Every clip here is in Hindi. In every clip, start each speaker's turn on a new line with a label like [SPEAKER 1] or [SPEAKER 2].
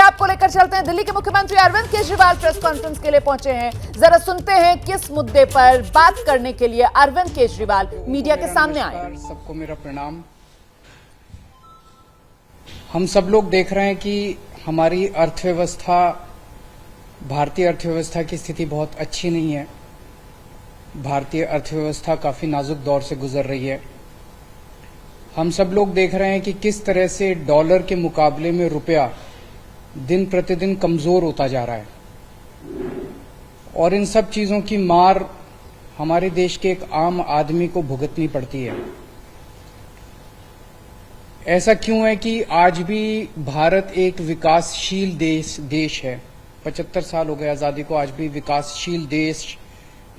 [SPEAKER 1] आपको लेकर चलते हैं। दिल्ली के मुख्यमंत्री अरविंद केजरीवाल प्रेस कॉन्फ्रेंस के लिए पहुंचे हैं। जरा सुनते हैं किस मुद्दे पर बात करने के लिए अरविंद केजरीवाल मीडिया के सामने आए।
[SPEAKER 2] सबको मेरा प्रणाम। हम सब लोग देख रहे हैं कि हमारी अर्थव्यवस्था, भारतीय अर्थव्यवस्था की स्थिति बहुत अच्छी नहीं है। भारतीय अर्थव्यवस्था काफी नाजुक दौर से गुजर रही है। हम सब लोग देख रहे हैं कि किस तरह से डॉलर के मुकाबले में रुपया दिन प्रतिदिन कमजोर होता जा रहा है, और इन सब चीजों की मार हमारे देश के एक आम आदमी को भुगतनी पड़ती है। ऐसा क्यों है कि आज भी भारत एक विकासशील देश है। 75 साल हो गए आजादी को, आज भी विकासशील देश,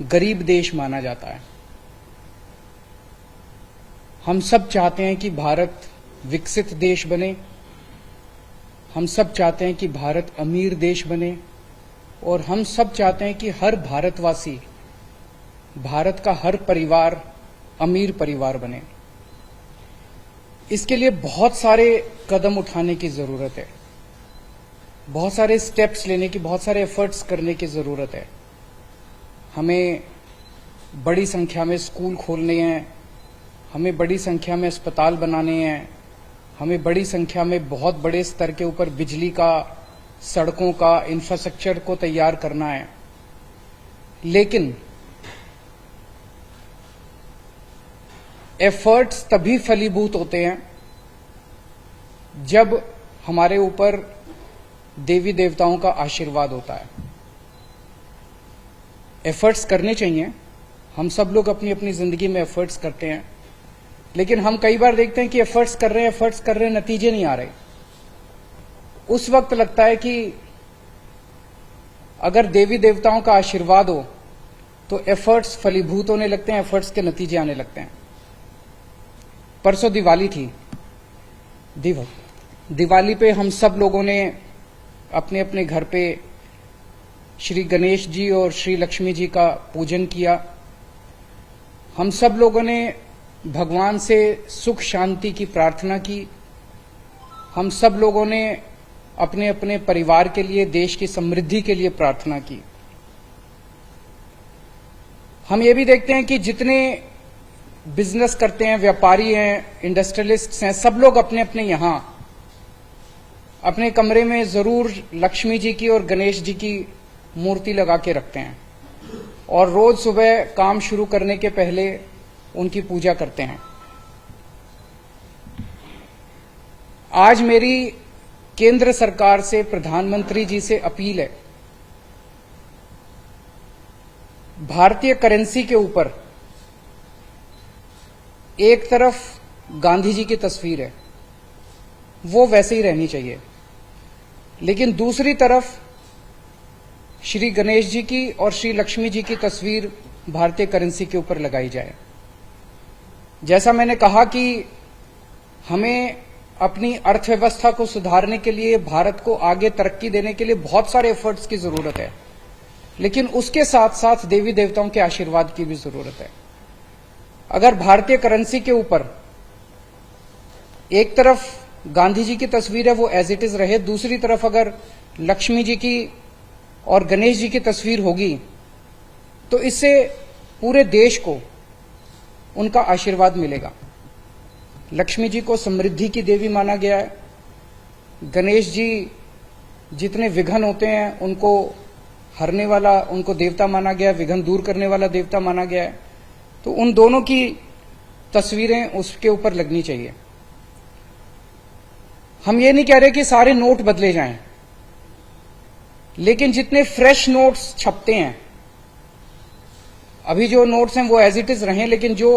[SPEAKER 2] गरीब देश माना जाता है। हम सब चाहते हैं कि भारत विकसित देश बने, हम सब चाहते हैं कि भारत अमीर देश बने, और हम सब चाहते हैं कि हर भारतवासी, भारत का हर परिवार अमीर परिवार बने। इसके लिए बहुत सारे कदम उठाने की जरूरत है, बहुत सारे स्टेप्स लेने की, बहुत सारे एफर्ट्स करने की जरूरत है। हमें बड़ी संख्या में स्कूल खोलने हैं, हमें बड़ी संख्या में अस्पताल बनाने हैं, हमें बड़ी संख्या में बहुत बड़े स्तर के ऊपर बिजली का, सड़कों का इंफ्रास्ट्रक्चर को तैयार करना है। लेकिन एफर्ट्स तभी फलीभूत होते हैं जब हमारे ऊपर देवी देवताओं का आशीर्वाद होता है। एफर्ट्स करने चाहिए, हम सब लोग अपनी अपनी जिंदगी में एफर्ट्स करते हैं, लेकिन हम कई बार देखते हैं कि एफर्ट्स कर रहे हैं, नतीजे नहीं आ रहे। उस वक्त लगता है कि अगर देवी देवताओं का आशीर्वाद हो तो एफर्ट्स फलीभूत होने लगते हैं, एफर्ट्स के नतीजे आने लगते हैं। परसों दिवाली थी। दिवाली पे हम सब लोगों ने अपने अपने घर पे श्री गणेश जी और श्री लक्ष्मी जी का पूजन किया। हम सब लोगों ने भगवान से सुख शांति की प्रार्थना की। हम सब लोगों ने अपने अपने परिवार के लिए, देश की समृद्धि के लिए प्रार्थना की। हम ये भी देखते हैं कि जितने बिजनेस करते हैं, व्यापारी हैं, इंडस्ट्रियलिस्ट्स हैं, सब लोग अपने अपने यहां अपने कमरे में जरूर लक्ष्मी जी की और गणेश जी की मूर्ति लगा के रखते हैं, और रोज सुबह काम शुरू करने के पहले उनकी पूजा करते हैं। आज मेरी केंद्र सरकार से, प्रधानमंत्री जी से अपील है, भारतीय करेंसी के ऊपर एक तरफ गांधी जी की तस्वीर है, वो वैसे ही रहनी चाहिए, लेकिन दूसरी तरफ श्री गणेश जी की और श्री लक्ष्मी जी की तस्वीर भारतीय करेंसी के ऊपर लगाई जाए। जैसा मैंने कहा कि हमें अपनी अर्थव्यवस्था को सुधारने के लिए, भारत को आगे तरक्की देने के लिए बहुत सारे एफर्ट्स की जरूरत है, लेकिन उसके साथ साथ देवी देवताओं के आशीर्वाद की भी जरूरत है। अगर भारतीय करेंसी के ऊपर एक तरफ गांधी जी की तस्वीर है, वो एज इट इज रहे, दूसरी तरफ अगर लक्ष्मी जी की और गणेश जी की तस्वीर होगी, तो इससे पूरे देश को उनका आशीर्वाद मिलेगा। लक्ष्मी जी को समृद्धि की देवी माना गया है, गणेश जी जितने विघ्न होते हैं उनको हरने वाला, उनको देवता माना गया है, विघ्न दूर करने वाला देवता माना गया है। तो उन दोनों की तस्वीरें उसके ऊपर लगनी चाहिए। हम ये नहीं कह रहे कि सारे नोट बदले जाएं, लेकिन जितने फ्रेश नोट्स छपते हैं, अभी जो नोट्स हैं वो एज इट इज रहें, लेकिन जो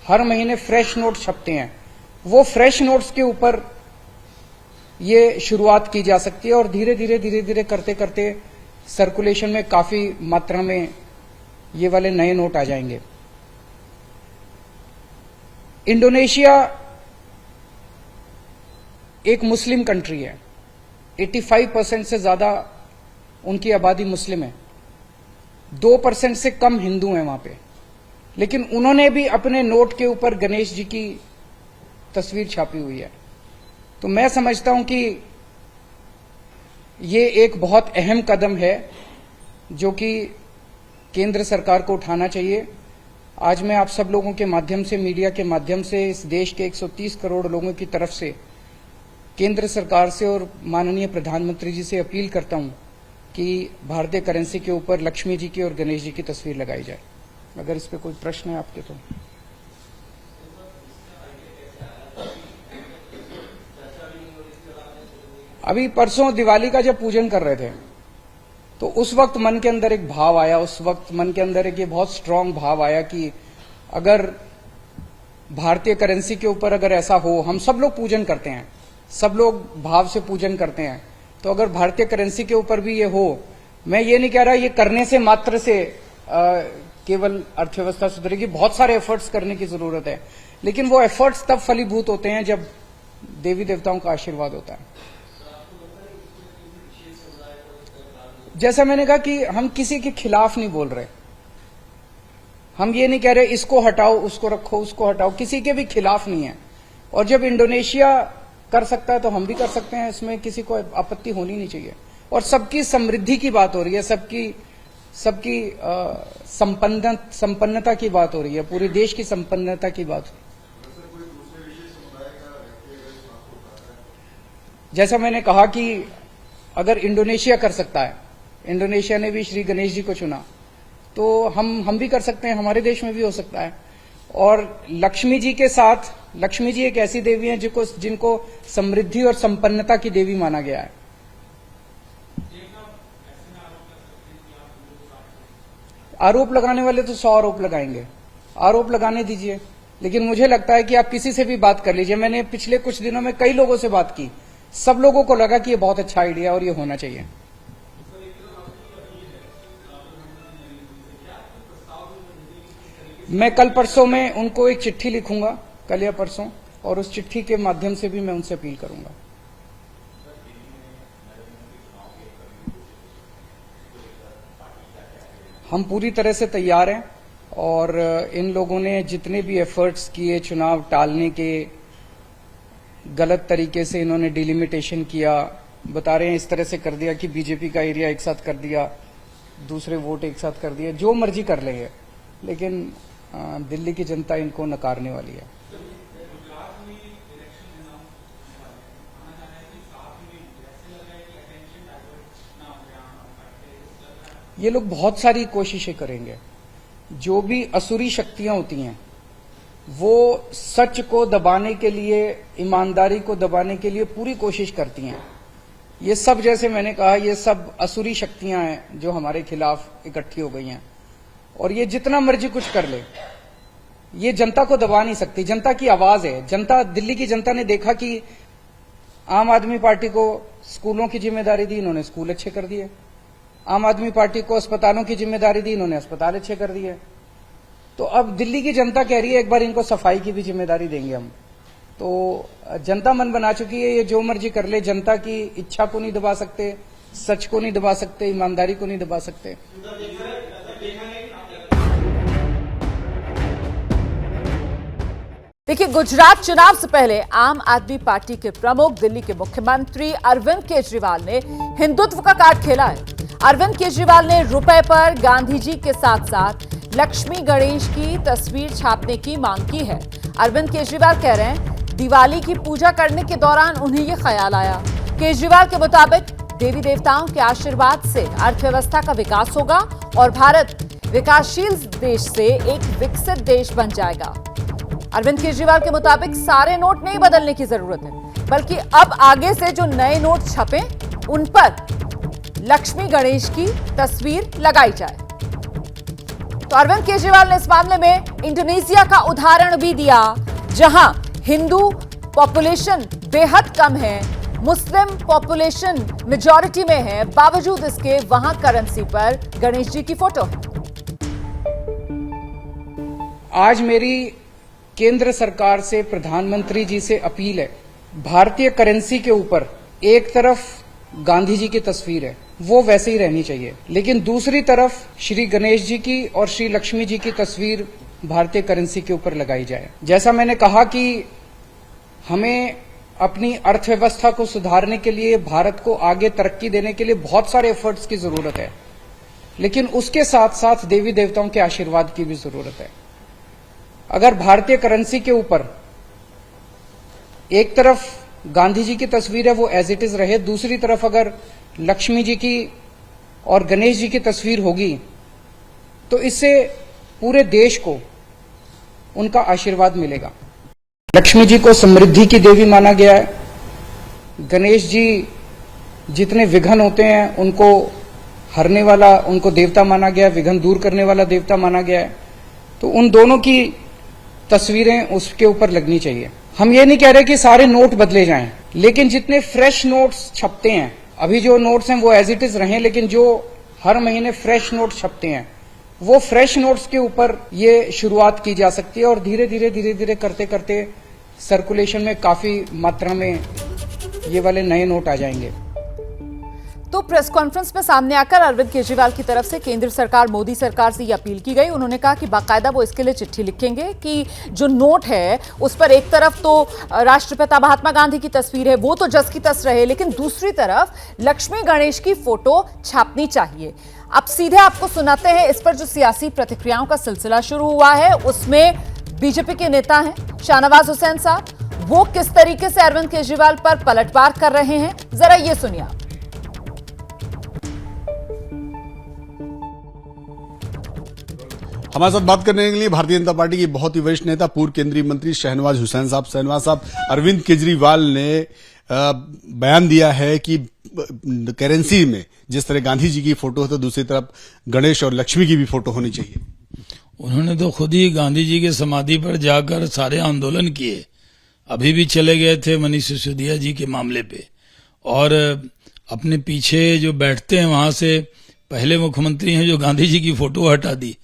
[SPEAKER 2] हर महीने फ्रेश नोट छपते हैं, वो फ्रेश नोट्स के ऊपर ये शुरुआत की जा सकती है, और धीरे धीरे करते करते सर्कुलेशन में काफी मात्रा में ये वाले नए नोट आ जाएंगे। इंडोनेशिया एक मुस्लिम कंट्री है, 85% से ज्यादा उनकी आबादी मुस्लिम है, 2% से कम हिंदू हैं वहां पे, लेकिन उन्होंने भी अपने नोट के ऊपर गणेश जी की तस्वीर छापी हुई है। तो मैं समझता हूं कि ये एक बहुत अहम कदम है जो कि केंद्र सरकार को उठाना चाहिए। आज मैं आप सब लोगों के माध्यम से, मीडिया के माध्यम से, इस देश के 130 करोड़ लोगों की तरफ से केंद्र सरकार से और माननीय प्रधानमंत्री जी से अपील करता हूं कि भारतीय करेंसी के ऊपर लक्ष्मी जी की और गणेश जी की तस्वीर लगाई जाए। अगर इस पे कोई प्रश्न है आपके तो। अभी परसों दिवाली का जब पूजन कर रहे थे तो उस वक्त मन के अंदर एक भाव आया, उस वक्त मन के अंदर एक ये बहुत स्ट्रांग भाव आया कि अगर भारतीय करेंसी के ऊपर अगर ऐसा हो, हम सब लोग पूजन करते हैं, सब लोग भाव से पूजन करते हैं, तो अगर भारतीय करेंसी के ऊपर भी ये हो, मैं ये नहीं कह रहा ये करने से मात्र से केवल अर्थव्यवस्था सुधरेगी, बहुत सारे एफर्ट्स करने की जरूरत है, लेकिन वो एफर्ट्स तब फलीभूत होते हैं जब देवी देवताओं का आशीर्वाद होता है। जैसा मैंने कहा कि हम किसी के खिलाफ नहीं बोल रहे, हम ये नहीं कह रहे इसको हटाओ, उसको रखो, उसको हटाओ, किसी के भी खिलाफ नहीं है। और जब इंडोनेशिया कर सकता है तो हम भी कर सकते हैं, इसमें किसी को आपत्ति होनी नहीं चाहिए। और सबकी समृद्धि की बात हो रही है, सबकी संपन्नता की बात हो रही है, पूरे देश की संपन्नता की बात हो रही है। जैसा मैंने कहा कि अगर इंडोनेशिया कर सकता है, इंडोनेशिया ने भी श्री गणेश जी को चुना, तो हम भी कर सकते हैं, हमारे देश में भी हो सकता है। और लक्ष्मी जी के साथ, लक्ष्मी जी एक ऐसी देवी हैं जिनको समृद्धि और संपन्नता की देवी माना गया है। आरोप लगाने वाले तो 100 आरोप लगाएंगे, आरोप लगाने दीजिए, लेकिन मुझे लगता है कि आप किसी से भी बात कर लीजिए। मैंने पिछले कुछ दिनों में कई लोगों से बात की, सब लोगों को लगा कि ये बहुत अच्छा आइडिया और ये होना चाहिए। मैं कल परसों में उनको एक चिट्ठी लिखूंगा, कल या परसों, और उस चिट्ठी के माध्यम से भी मैं उनसे अपील करूंगा। हम पूरी तरह से तैयार हैं और इन लोगों ने जितने भी एफर्ट्स किए चुनाव टालने के, गलत तरीके से इन्होंने डिलिमिटेशन किया, बता रहे हैं इस तरह से कर दिया कि बीजेपी का एरिया एक साथ कर दिया, दूसरे वोट एक साथ कर दिए, जो मर्जी कर लेंगे, लेकिन दिल्ली की जनता इनको नकारने वाली है। ये लोग बहुत सारी कोशिशें करेंगे। जो भी असुरी शक्तियां होती हैं वो सच को दबाने के लिए, ईमानदारी को दबाने के लिए पूरी कोशिश करती हैं। ये सब, जैसे मैंने कहा, ये सब असुरी शक्तियां हैं जो हमारे खिलाफ इकट्ठी हो गई हैं, और ये जितना मर्जी कुछ कर ले, ये जनता को दबा नहीं सकती। जनता की आवाज है। जनता, दिल्ली की जनता ने देखा कि आम आदमी पार्टी को स्कूलों की जिम्मेदारी दी, इन्होंने स्कूल अच्छे कर दिए। आम आदमी पार्टी को अस्पतालों की जिम्मेदारी दी, इन्होंने अस्पताल अच्छे कर दिए। तो अब दिल्ली की जनता कह रही है एक बार इनको सफाई की भी जिम्मेदारी देंगे हम। तो जनता मन बना चुकी है, ये जो मर्जी कर ले, जनता की इच्छा को नहीं दबा सकते, सच को नहीं दबा सकते, ईमानदारी को नहीं दबा सकते।
[SPEAKER 1] देखिए, गुजरात चुनाव से पहले आम आदमी पार्टी के प्रमुख, दिल्ली के मुख्यमंत्री अरविंद केजरीवाल ने हिंदुत्व का कार्ड खेला है। अरविंद केजरीवाल ने रुपए पर गांधी जी के साथ साथ लक्ष्मी गणेश की तस्वीर छापने की मांग की है। अरविंद केजरीवाल कह रहे हैं दिवाली की पूजा करने के दौरान उन्हें यह ख्याल आया। केजरीवाल के मुताबिक देवी देवताओं के आशीर्वाद से अर्थव्यवस्था का विकास होगा और भारत विकासशील देश से एक विकसित देश बन जाएगा। अरविंद केजरीवाल के मुताबिक सारे नोट नहीं बदलने की जरूरत है, बल्कि अब आगे से जो नए नोट छपे उन पर लक्ष्मी गणेश की तस्वीर लगाई जाए। तो अरविंद केजरीवाल ने इस मामले में इंडोनेशिया का उदाहरण भी दिया, जहां हिंदू पॉपुलेशन बेहद कम है, मुस्लिम पॉपुलेशन मेजॉरिटी में है, बावजूद इसके वहां करेंसी पर गणेश जी की फोटो है।
[SPEAKER 2] आज मेरी केंद्र सरकार से, प्रधानमंत्री जी से अपील है, भारतीय करेंसी के ऊपर एक तरफ गांधी जी की तस्वीर है, वो वैसे ही रहनी चाहिए, लेकिन दूसरी तरफ श्री गणेश जी की और श्री लक्ष्मी जी की तस्वीर भारतीय करेंसी के ऊपर लगाई जाए। जैसा मैंने कहा कि हमें अपनी अर्थव्यवस्था को सुधारने के लिए, भारत को आगे तरक्की देने के लिए बहुत सारे एफर्ट्स की जरूरत है, लेकिन उसके साथ साथ देवी देवताओं के आशीर्वाद की भी जरूरत है। अगर भारतीय करेंसी के ऊपर एक तरफ गांधी जी की तस्वीर है वो एज इट इज रहे, दूसरी तरफ अगर लक्ष्मी जी की और गणेश जी की तस्वीर होगी तो इससे पूरे देश को उनका आशीर्वाद मिलेगा। लक्ष्मी जी को समृद्धि की देवी माना गया है, गणेश जी जितने विघ्न होते हैं उनको हरने वाला, उनको देवता माना गया है, विघ्न दूर करने वाला देवता माना गया है। तो उन दोनों की तस्वीरें उसके ऊपर लगनी चाहिए। हम ये नहीं कह रहे कि सारे नोट बदले जाएं, लेकिन जितने फ्रेश नोट्स छपते हैं, अभी जो नोट्स हैं वो एज इट इज रहे, लेकिन जो हर महीने फ्रेश नोट छपते हैं वो फ्रेश नोट्स के ऊपर ये शुरुआत की जा सकती है और धीरे धीरे करते करते सर्कुलेशन में काफी मात्रा में ये वाले नए नोट आ जाएंगे।
[SPEAKER 1] तो प्रेस कॉन्फ्रेंस में सामने आकर अरविंद केजरीवाल की तरफ से केंद्र सरकार, मोदी सरकार से ये अपील की गई। उन्होंने कहा कि बाकायदा वो इसके लिए चिट्ठी लिखेंगे कि जो नोट है उस पर एक तरफ तो राष्ट्रपिता महात्मा गांधी की तस्वीर है, वो तो जस की तस रहे, लेकिन दूसरी तरफ लक्ष्मी गणेश की फोटो छापनी चाहिए। अब सीधे आपको सुनाते हैं इस पर जो सियासी प्रतिक्रियाओं का सिलसिला शुरू हुआ है। उसमें बीजेपी के नेता हैं शाहनवाज हुसैन साहब, वो किस तरीके से अरविंद केजरीवाल पर पलटवार कर रहे हैं, जरा ये सुनिए।
[SPEAKER 3] हमारे साथ बात करने के लिए भारतीय जनता पार्टी के बहुत ही वरिष्ठ नेता, पूर्व केंद्रीय मंत्री शहनवाज हुसैन साहब। शहनवाज साहब, अरविंद केजरीवाल ने बयान दिया है कि करेंसी में जिस तरह गांधी जी की फोटो है तो दूसरी तरफ गणेश और लक्ष्मी की भी फोटो होनी चाहिए।
[SPEAKER 4] उन्होंने तो खुद ही गांधी जी के समाधि पर जाकर सारे आंदोलन किए, अभी भी चले गए थे मनीष सिसोदिया जी के मामले पे, और अपने पीछे जो बैठते हैं वहां से पहले मुख्यमंत्री हैं जो गांधी जी की फोटो हटा दी।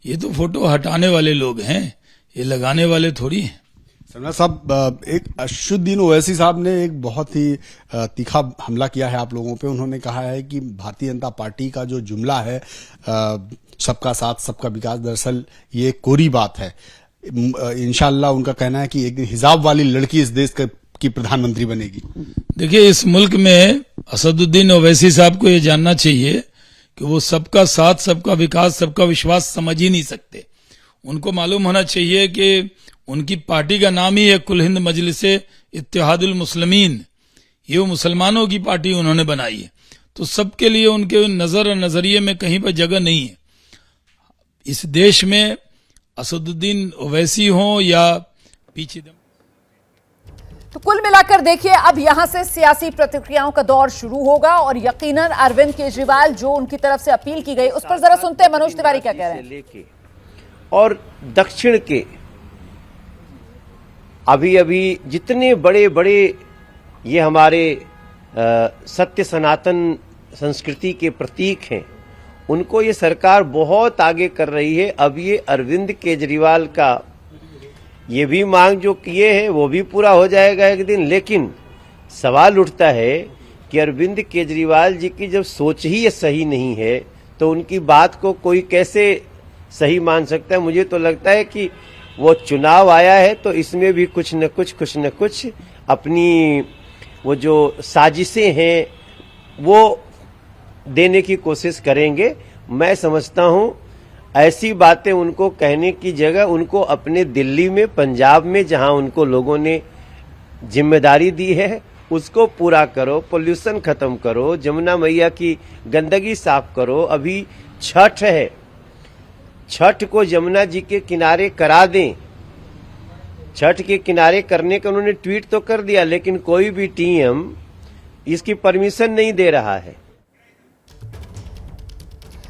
[SPEAKER 4] ये तो फोटो हटाने वाले लोग हैं, ये लगाने वाले थोड़ी हैं।
[SPEAKER 3] शर्मा साहब, एक अशुद्दीन ओवैसी साहब ने एक बहुत ही तीखा हमला किया है आप लोगों पे। उन्होंने कहा है कि भारतीय जनता पार्टी का जो जुमला है सबका साथ सबका विकास, दरअसल ये कोरी बात है। इंशाअल्लाह उनका कहना है कि एक दिन हिजाब वाली लड़की इस देश की प्रधानमंत्री बनेगी।
[SPEAKER 4] देखिए, इस मुल्क में असदुद्दीन ओवैसी साहब को ये जानना चाहिए कि वो सबका साथ सबका विकास सबका विश्वास समझ ही नहीं सकते। उनको मालूम होना चाहिए कि उनकी पार्टी का नाम ही है कुल हिंद मजलिसे इत्तेहादुल मुस्लिमीन, ये मुसलमानों की पार्टी उन्होंने बनाई है, तो सबके लिए उनके नजर और नजरिए में कहीं पर जगह नहीं है। इस देश में असदुद्दीन ओवैसी हो या पीछे
[SPEAKER 1] तो कुल मिलाकर देखिए, अब यहां से सियासी प्रतिक्रियाओं का दौर शुरू होगा और यकीनन अरविंद केजरीवाल जो उनकी तरफ से अपील की गई उस पर जरा सुनते हैं मनोज तिवारी क्या कह रहे हैं।
[SPEAKER 5] लेके और दक्षिण के अभी जितने बड़े बड़े ये हमारे सत्य सनातन संस्कृति के प्रतीक हैं, उनको ये सरकार बहुत आगे कर रही है। अब ये अरविंद केजरीवाल का ये भी मांग जो किए हैं वो भी पूरा हो जाएगा एक दिन। लेकिन सवाल उठता है कि अरविंद केजरीवाल जी की जब सोच ही ये सही नहीं है तो उनकी बात को कोई कैसे सही मान सकता है। मुझे तो लगता है कि वो चुनाव आया है तो इसमें भी कुछ न कुछ अपनी वो जो साजिशें हैं वो देने की कोशिश करेंगे। मैं समझता हूं ऐसी बातें उनको कहने की जगह उनको अपने दिल्ली में, पंजाब में, जहां उनको लोगों ने जिम्मेदारी दी है उसको पूरा करो, पोल्यूशन खत्म करो, जमुना मैया की गंदगी साफ करो। अभी छठ है, छठ को यमुना जी के किनारे करा दें। छठ के किनारे करने का उन्होंने ट्वीट तो कर दिया, लेकिन कोई भी टीएम इसकी परमिशन नहीं दे रहा है।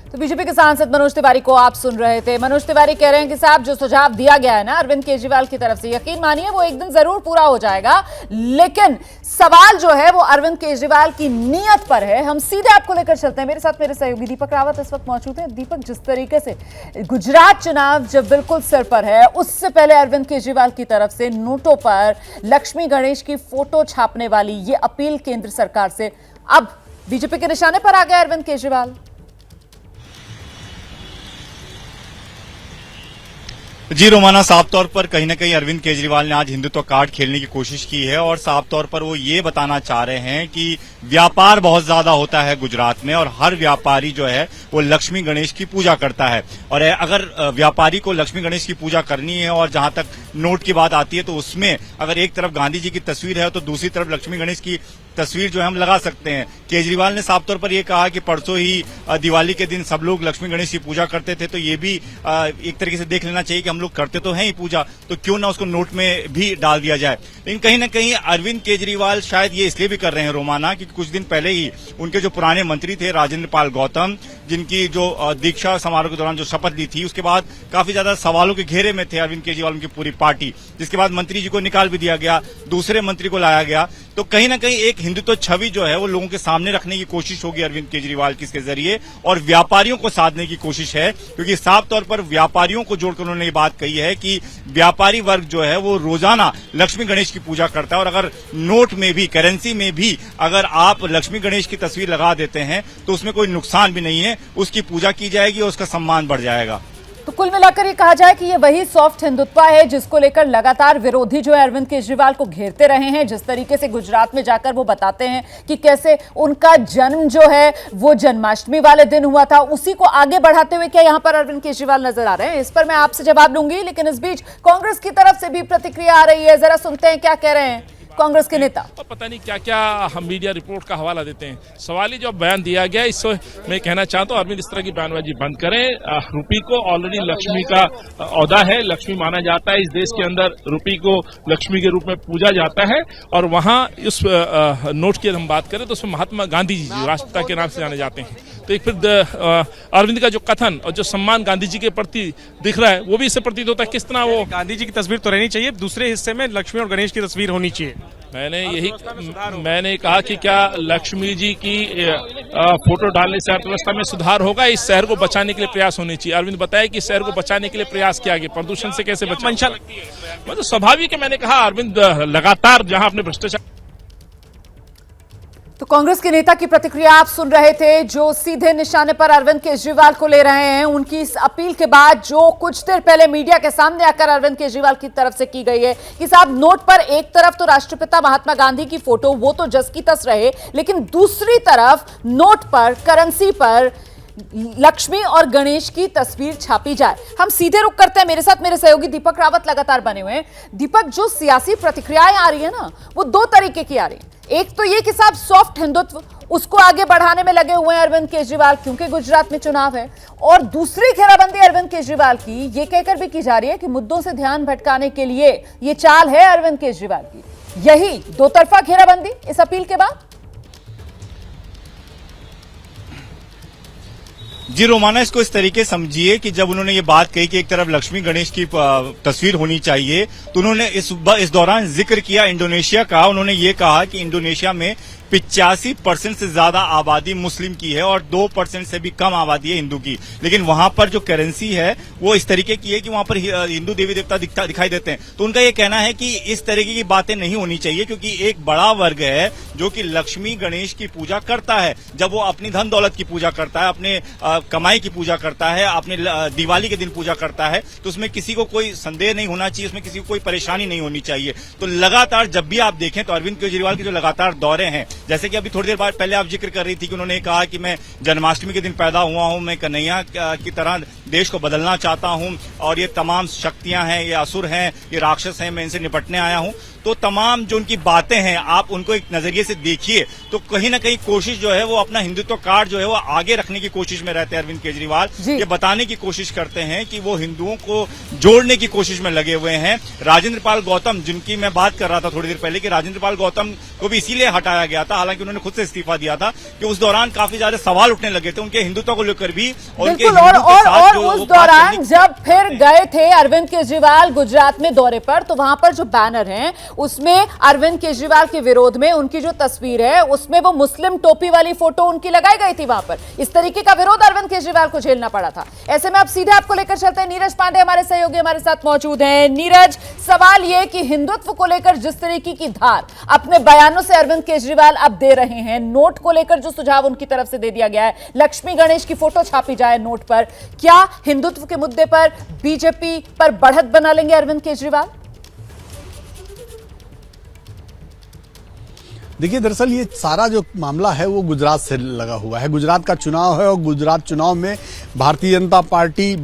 [SPEAKER 1] तो बीजेपी के सांसद मनोज तिवारी को आप सुन रहे थे। मनोज तिवारी कह रहे हैं कि साहब जो सुझाव दिया गया है ना अरविंद केजरीवाल की तरफ से, यकीन मानिए वो एक दिन जरूर पूरा हो जाएगा, लेकिन सवाल जो है वो अरविंद केजरीवाल की नीयत पर है। हम सीधे आपको लेकर चलते हैं। मेरे साथ मेरे सहयोगी दीपक रावत इस वक्त मौजूद हैं। दीपक, जिस तरीके से गुजरात चुनाव जब बिल्कुल सिर पर है, उससे पहले अरविंद केजरीवाल की तरफ से नोटों पर लक्ष्मी गणेश की फोटो छापने वाली ये अपील केंद्र सरकार से, अब बीजेपी के निशाने पर आ गया अरविंद केजरीवाल।
[SPEAKER 6] जी रोमाना, साफ तौर पर कहीं न कहीं अरविंद केजरीवाल ने आज हिंदुत्व कार्ड खेलने की कोशिश की है और साफ तौर पर वो ये बताना चाह रहे हैं कि व्यापार बहुत ज्यादा होता है गुजरात में और हर व्यापारी जो है वो लक्ष्मी गणेश की पूजा करता है। और अगर व्यापारी को लक्ष्मी गणेश की पूजा करनी है और जहां तक नोट की बात आती है तो उसमें अगर एक तरफ गांधी जी की तस्वीर है तो दूसरी तरफ लक्ष्मी गणेश की तस्वीर जो है हम लगा सकते हैं। केजरीवाल ने साफ तौर पर यह कहा कि परसों ही दिवाली के दिन सब लोग लक्ष्मी गणेश की पूजा करते थे, तो ये भी एक तरीके से देख लेना चाहिए कि हम लोग करते तो हैं ही पूजा, तो क्यों ना उसको नोट में भी डाल दिया जाए। लेकिन कहीं ना कहीं अरविंद केजरीवाल शायद ये इसलिए भी कर रहे हैं रोमाना कि कुछ दिन पहले ही उनके जो पुराने मंत्री थे राजेंद्र पाल गौतम, जिनकी जो दीक्षा समारोह के दौरान जो शपथ ली थी उसके बाद काफी ज्यादा सवालों के घेरे में थे अरविंद केजरीवाल, उनकी पूरी पार्टी, जिसके बाद मंत्री जी को निकाल भी दिया गया, दूसरे मंत्री को लाया गया। तो कहीं ना कहीं एक हिंदुत्व छवि जो है वो लोगों के सामने रखने की कोशिश होगी अरविंद केजरीवाल की इसके जरिए, और व्यापारियों को साधने की कोशिश है, क्योंकि साफ तौर पर व्यापारियों को जोड़कर उन्होंने ये बात कही है कि व्यापारी वर्ग जो है वो रोजाना लक्ष्मी गणेश की पूजा करता है और अगर नोट में भी, करेंसी में भी अगर आप लक्ष्मी गणेश की तस्वीर लगा देते हैं तो उसमें कोई नुकसान भी नहीं है, उसकी पूजा की जाएगी और उसका सम्मान बढ़ जाएगा।
[SPEAKER 1] तो कुल मिलाकर ये कहा जाए कि ये वही सॉफ्ट हिंदुत्व है जिसको लेकर लगातार विरोधी जो है अरविंद केजरीवाल को घेरते रहे हैं। जिस तरीके से गुजरात में जाकर वो बताते हैं कि कैसे उनका जन्म जो है वो जन्माष्टमी वाले दिन हुआ था, उसी को आगे बढ़ाते हुए क्या यहाँ पर अरविंद केजरीवाल नजर आ रहे हैं, इस पर मैं आपसे जवाब लूंगी। लेकिन इस बीच कांग्रेस की तरफ से भी प्रतिक्रिया आ रही है, जरा सुनते हैं क्या कह रहे हैं कांग्रेस के नेता।
[SPEAKER 7] पता नहीं क्या क्या हम मीडिया रिपोर्ट का हवाला देते हैं। सवाल ही जो बयान दिया गया, इससे मैं कहना चाहता हूं अरविंद इस तरह की बयानबाजी बंद करें। रूपी को ऑलरेडी लक्ष्मी का औदा है, लक्ष्मी माना जाता है। इस देश के अंदर रूपी को लक्ष्मी के रूप में पूजा जाता है और वहां उस नोट की हम बात करें तो उसमें महात्मा गांधी जी राष्ट्रपिता के नाम से जाने जाते हैं। तो एक फिर अरविंद का जो कथन और जो सम्मान गांधी जी के प्रति दिख रहा है वो भी इससे प्रतीत होता है किस तरह वो
[SPEAKER 8] गांधी जी की तस्वीर तो रहनी चाहिए, दूसरे हिस्से में लक्ष्मी और गणेश की तस्वीर होनी चाहिए। मैंने कहा कि क्या लक्ष्मी जी की फोटो डालने से अर्थव्यवस्था में सुधार होगा? इस शहर को बचाने के लिए प्रयास होने चाहिए। अरविंद बताया कि शहर को बचाने के लिए प्रयास किया गया, प्रदूषण से कैसे बचा मंशा लगती है, मतलब स्वाभाविक है। मैंने कहा अरविंद लगातार जहां अपने भ्रष्टाचार।
[SPEAKER 1] तो कांग्रेस के नेता की प्रतिक्रिया आप सुन रहे थे, जो सीधे निशाने पर अरविंद केजरीवाल को ले रहे हैं। उनकी इस अपील के बाद जो कुछ देर पहले मीडिया के सामने आकर अरविंद केजरीवाल की तरफ से की गई है कि साहब नोट पर एक तरफ तो राष्ट्रपिता महात्मा गांधी की फोटो, वो तो जस की तस रहे, लेकिन दूसरी तरफ नोट पर, करेंसी पर लक्ष्मी और गणेश की तस्वीर छापी जाए। हम सीधे रुख करते हैं, मेरे साथ मेरे सहयोगी दीपक रावत लगातार बने हुए हैं। दीपक, जो सियासी प्रतिक्रियाएं आ रही है ना, वो दो तरीके की आ रही है। एक तो ये कि साहब सॉफ्ट हिंदुत्व, उसको आगे बढ़ाने में लगे हुए हैं अरविंद केजरीवाल क्योंकि गुजरात में चुनाव है, और दूसरी घेराबंदी अरविंद केजरीवाल की ये कहकर भी की जा रही है कि मुद्दों से ध्यान भटकाने के लिए ये चाल है अरविंद केजरीवाल की। यही दो तरफा घेराबंदी इस अपील के बाद।
[SPEAKER 6] जी रोमाना, इसको इस तरीके समझिए कि जब उन्होंने ये बात कही कि एक तरफ लक्ष्मी गणेश की तस्वीर होनी चाहिए, तो उन्होंने इस दौरान जिक्र किया इंडोनेशिया का। उन्होंने ये कहा कि इंडोनेशिया में 85% से ज्यादा आबादी मुस्लिम की है और 2% से भी कम आबादी है हिंदू की, लेकिन वहां पर जो करेंसी है वो इस तरीके की है कि वहां पर हिंदू देवी देवता दिखाई देते हैं। तो उनका ये कहना है कि इस तरीके की बातें नहीं होनी चाहिए, क्योंकि एक बड़ा वर्ग है जो कि लक्ष्मी गणेश की पूजा करता है। जब वो अपनी धन दौलत की पूजा करता है, अपने कमाई की पूजा करता है, अपने दिवाली के दिन पूजा करता है, तो उसमें किसी को कोई संदेह नहीं होना चाहिए, उसमें किसी को कोई परेशानी नहीं होनी चाहिए। तो लगातार जब भी आप देखें तो अरविंद केजरीवाल के जो लगातार दौरे हैं, जैसे कि अभी थोड़ी देर बाद पहले आप जिक्र कर रही थी कि उन्होंने कहा कि मैं जन्माष्टमी के दिन पैदा हुआ हूं, मैं कन्हैया की तरह देश को बदलना चाहता हूं और ये तमाम शक्तियां हैं, ये असुर हैं, ये राक्षस हैं, मैं इनसे निपटने आया हूं। तो तमाम जो उनकी बातें हैं आप उनको एक नजरिए से देखिए तो कहीं ना कहीं कोशिश जो है वो अपना हिंदुत्व कार्ड जो है वो आगे रखने की कोशिश में रहते हैं अरविंद केजरीवाल। ये बताने की कोशिश करते हैं कि वो हिंदुओं को जोड़ने की कोशिश में लगे हुए हैं। राजेंद्र पाल गौतम, जिनकी मैं बात कर रहा था थोड़ी देर पहले कि राजेंद्र पाल गौतम को भी इसीलिए हटाया गया था, हालांकि उन्होंने खुद से इस्तीफा दिया था, कि उस दौरान काफी ज्यादा सवाल उठने लगे थे उनके हिंदुत्व को लेकर भी। और
[SPEAKER 1] उस दौरान जब फिर गए थे अरविंद केजरीवाल गुजरात में दौरे पर, तो वहां पर जो बैनर है उसमें अरविंद केजरीवाल के विरोध में उनकी जो तस्वीर है उसमें वो मुस्लिम टोपी वाली फोटो उनकी लगाई गई थी। वहां पर इस तरीके का विरोध अरविंद केजरीवाल को झेलना पड़ा था। ऐसे में अब सीधे आपको लेकर चलते हैं, नीरज पांडे हमारे सहयोगी हमारे साथ मौजूद हैं। नीरज, सवाल यह कि हिंदुत्व को लेकर जिस तरीके की धार अपने बयानों से अरविंद केजरीवाल अब दे रहे हैं, नोट को लेकर जो सुझाव उनकी तरफ से दे दिया गया है, लक्ष्मी गणेश की फोटो छापी जाए नोट पर, क्या हिंदुत्व के मुद्दे पर बीजेपी पर बढ़त बना लेंगे अरविंद केजरीवाल?
[SPEAKER 3] देखिए, दरअसल ये सारा जो मामला है वो गुजरात से लगा हुआ है। गुजरात का चुनाव है और गुजरात चुनाव में भारतीय जनता पार्टी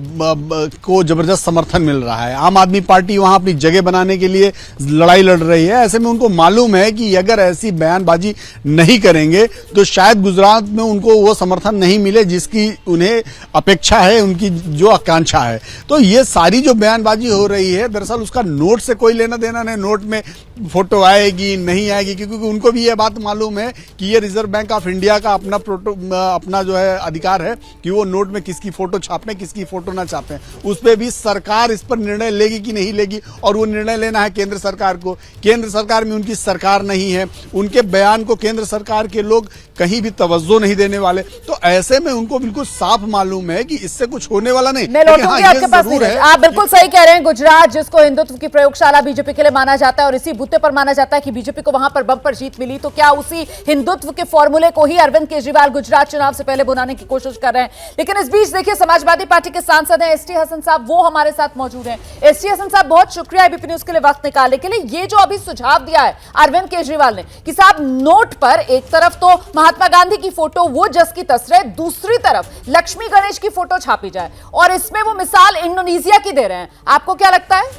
[SPEAKER 3] को जबरदस्त समर्थन मिल रहा है। आम आदमी पार्टी वहां अपनी जगह बनाने के लिए लड़ाई लड़ रही है। ऐसे में उनको मालूम है कि अगर ऐसी बयानबाजी नहीं करेंगे तो शायद गुजरात में उनको वो समर्थन नहीं मिले जिसकी उन्हें अपेक्षा है, उनकी जो आकांक्षा है। तो ये सारी जो बयानबाजी हो रही है, दरअसल उसका नोट से कोई लेना देना नहीं। नोट में फोटो आएगी नहीं आएगी, क्योंकि उनको भी ये बात मालूम है कि ये रिजर्व बैंक ऑफ इंडिया का अपना जो है अधिकार है कि वो नोट में किसकी फोटो छापें, किसकी फोटो ना छापें। उस पर भी सरकार इस पर निर्णय लेगी कि नहीं लेगी, और वो निर्णय लेना है केंद्र सरकार को। केंद्र सरकार में उनकी सरकार नहीं है, उनके बयान को केंद्र सरकार के लोग कहीं भी तवज्जो नहीं देने वाले। तो ऐसे में उनको बिल्कुल साफ मालूम है कि इससे कुछ होने वाला नहीं।
[SPEAKER 1] मैं लौटूंगी आपके पास नहीं है। आप बिल्कुल सही कह रहे हैं। गुजरात जिसको हिंदुत्व की प्रयोगशाला बीजेपी के लिए माना जाता है और इसी बुत्ते पर माना जाता है कि बीजेपी को वहां पर बम्पर जीत मिली, तो क्या उसी हिंदुत्व के फॉर्मूले को ही अरविंद केजरीवाल गुजरात चुनाव से पहले बुनाने की कोशिश कर रहे हैं? लेकिन इस बीच देखिए, समाजवादी पार्टी के सांसद हैं एसटी हसन साहब, वो हमारे साथ मौजूद हैं। एसटी हसन साहब, बहुत शुक्रिया एबीपी न्यूज के लिए वक्त निकालने के लिए। ये जो अभी सुझाव दिया है अरविंद केजरीवाल ने कि साहब नोट पर एक तरफ तो महात्मा गांधी की फोटो वो जस की तस रहे, दूसरी तरफ लक्ष्मी गणेश की फोटो छापी जाए, और इसमें वो मिसाल इंडोनेशिया की दे रहे हैं, आपको क्या लगता है?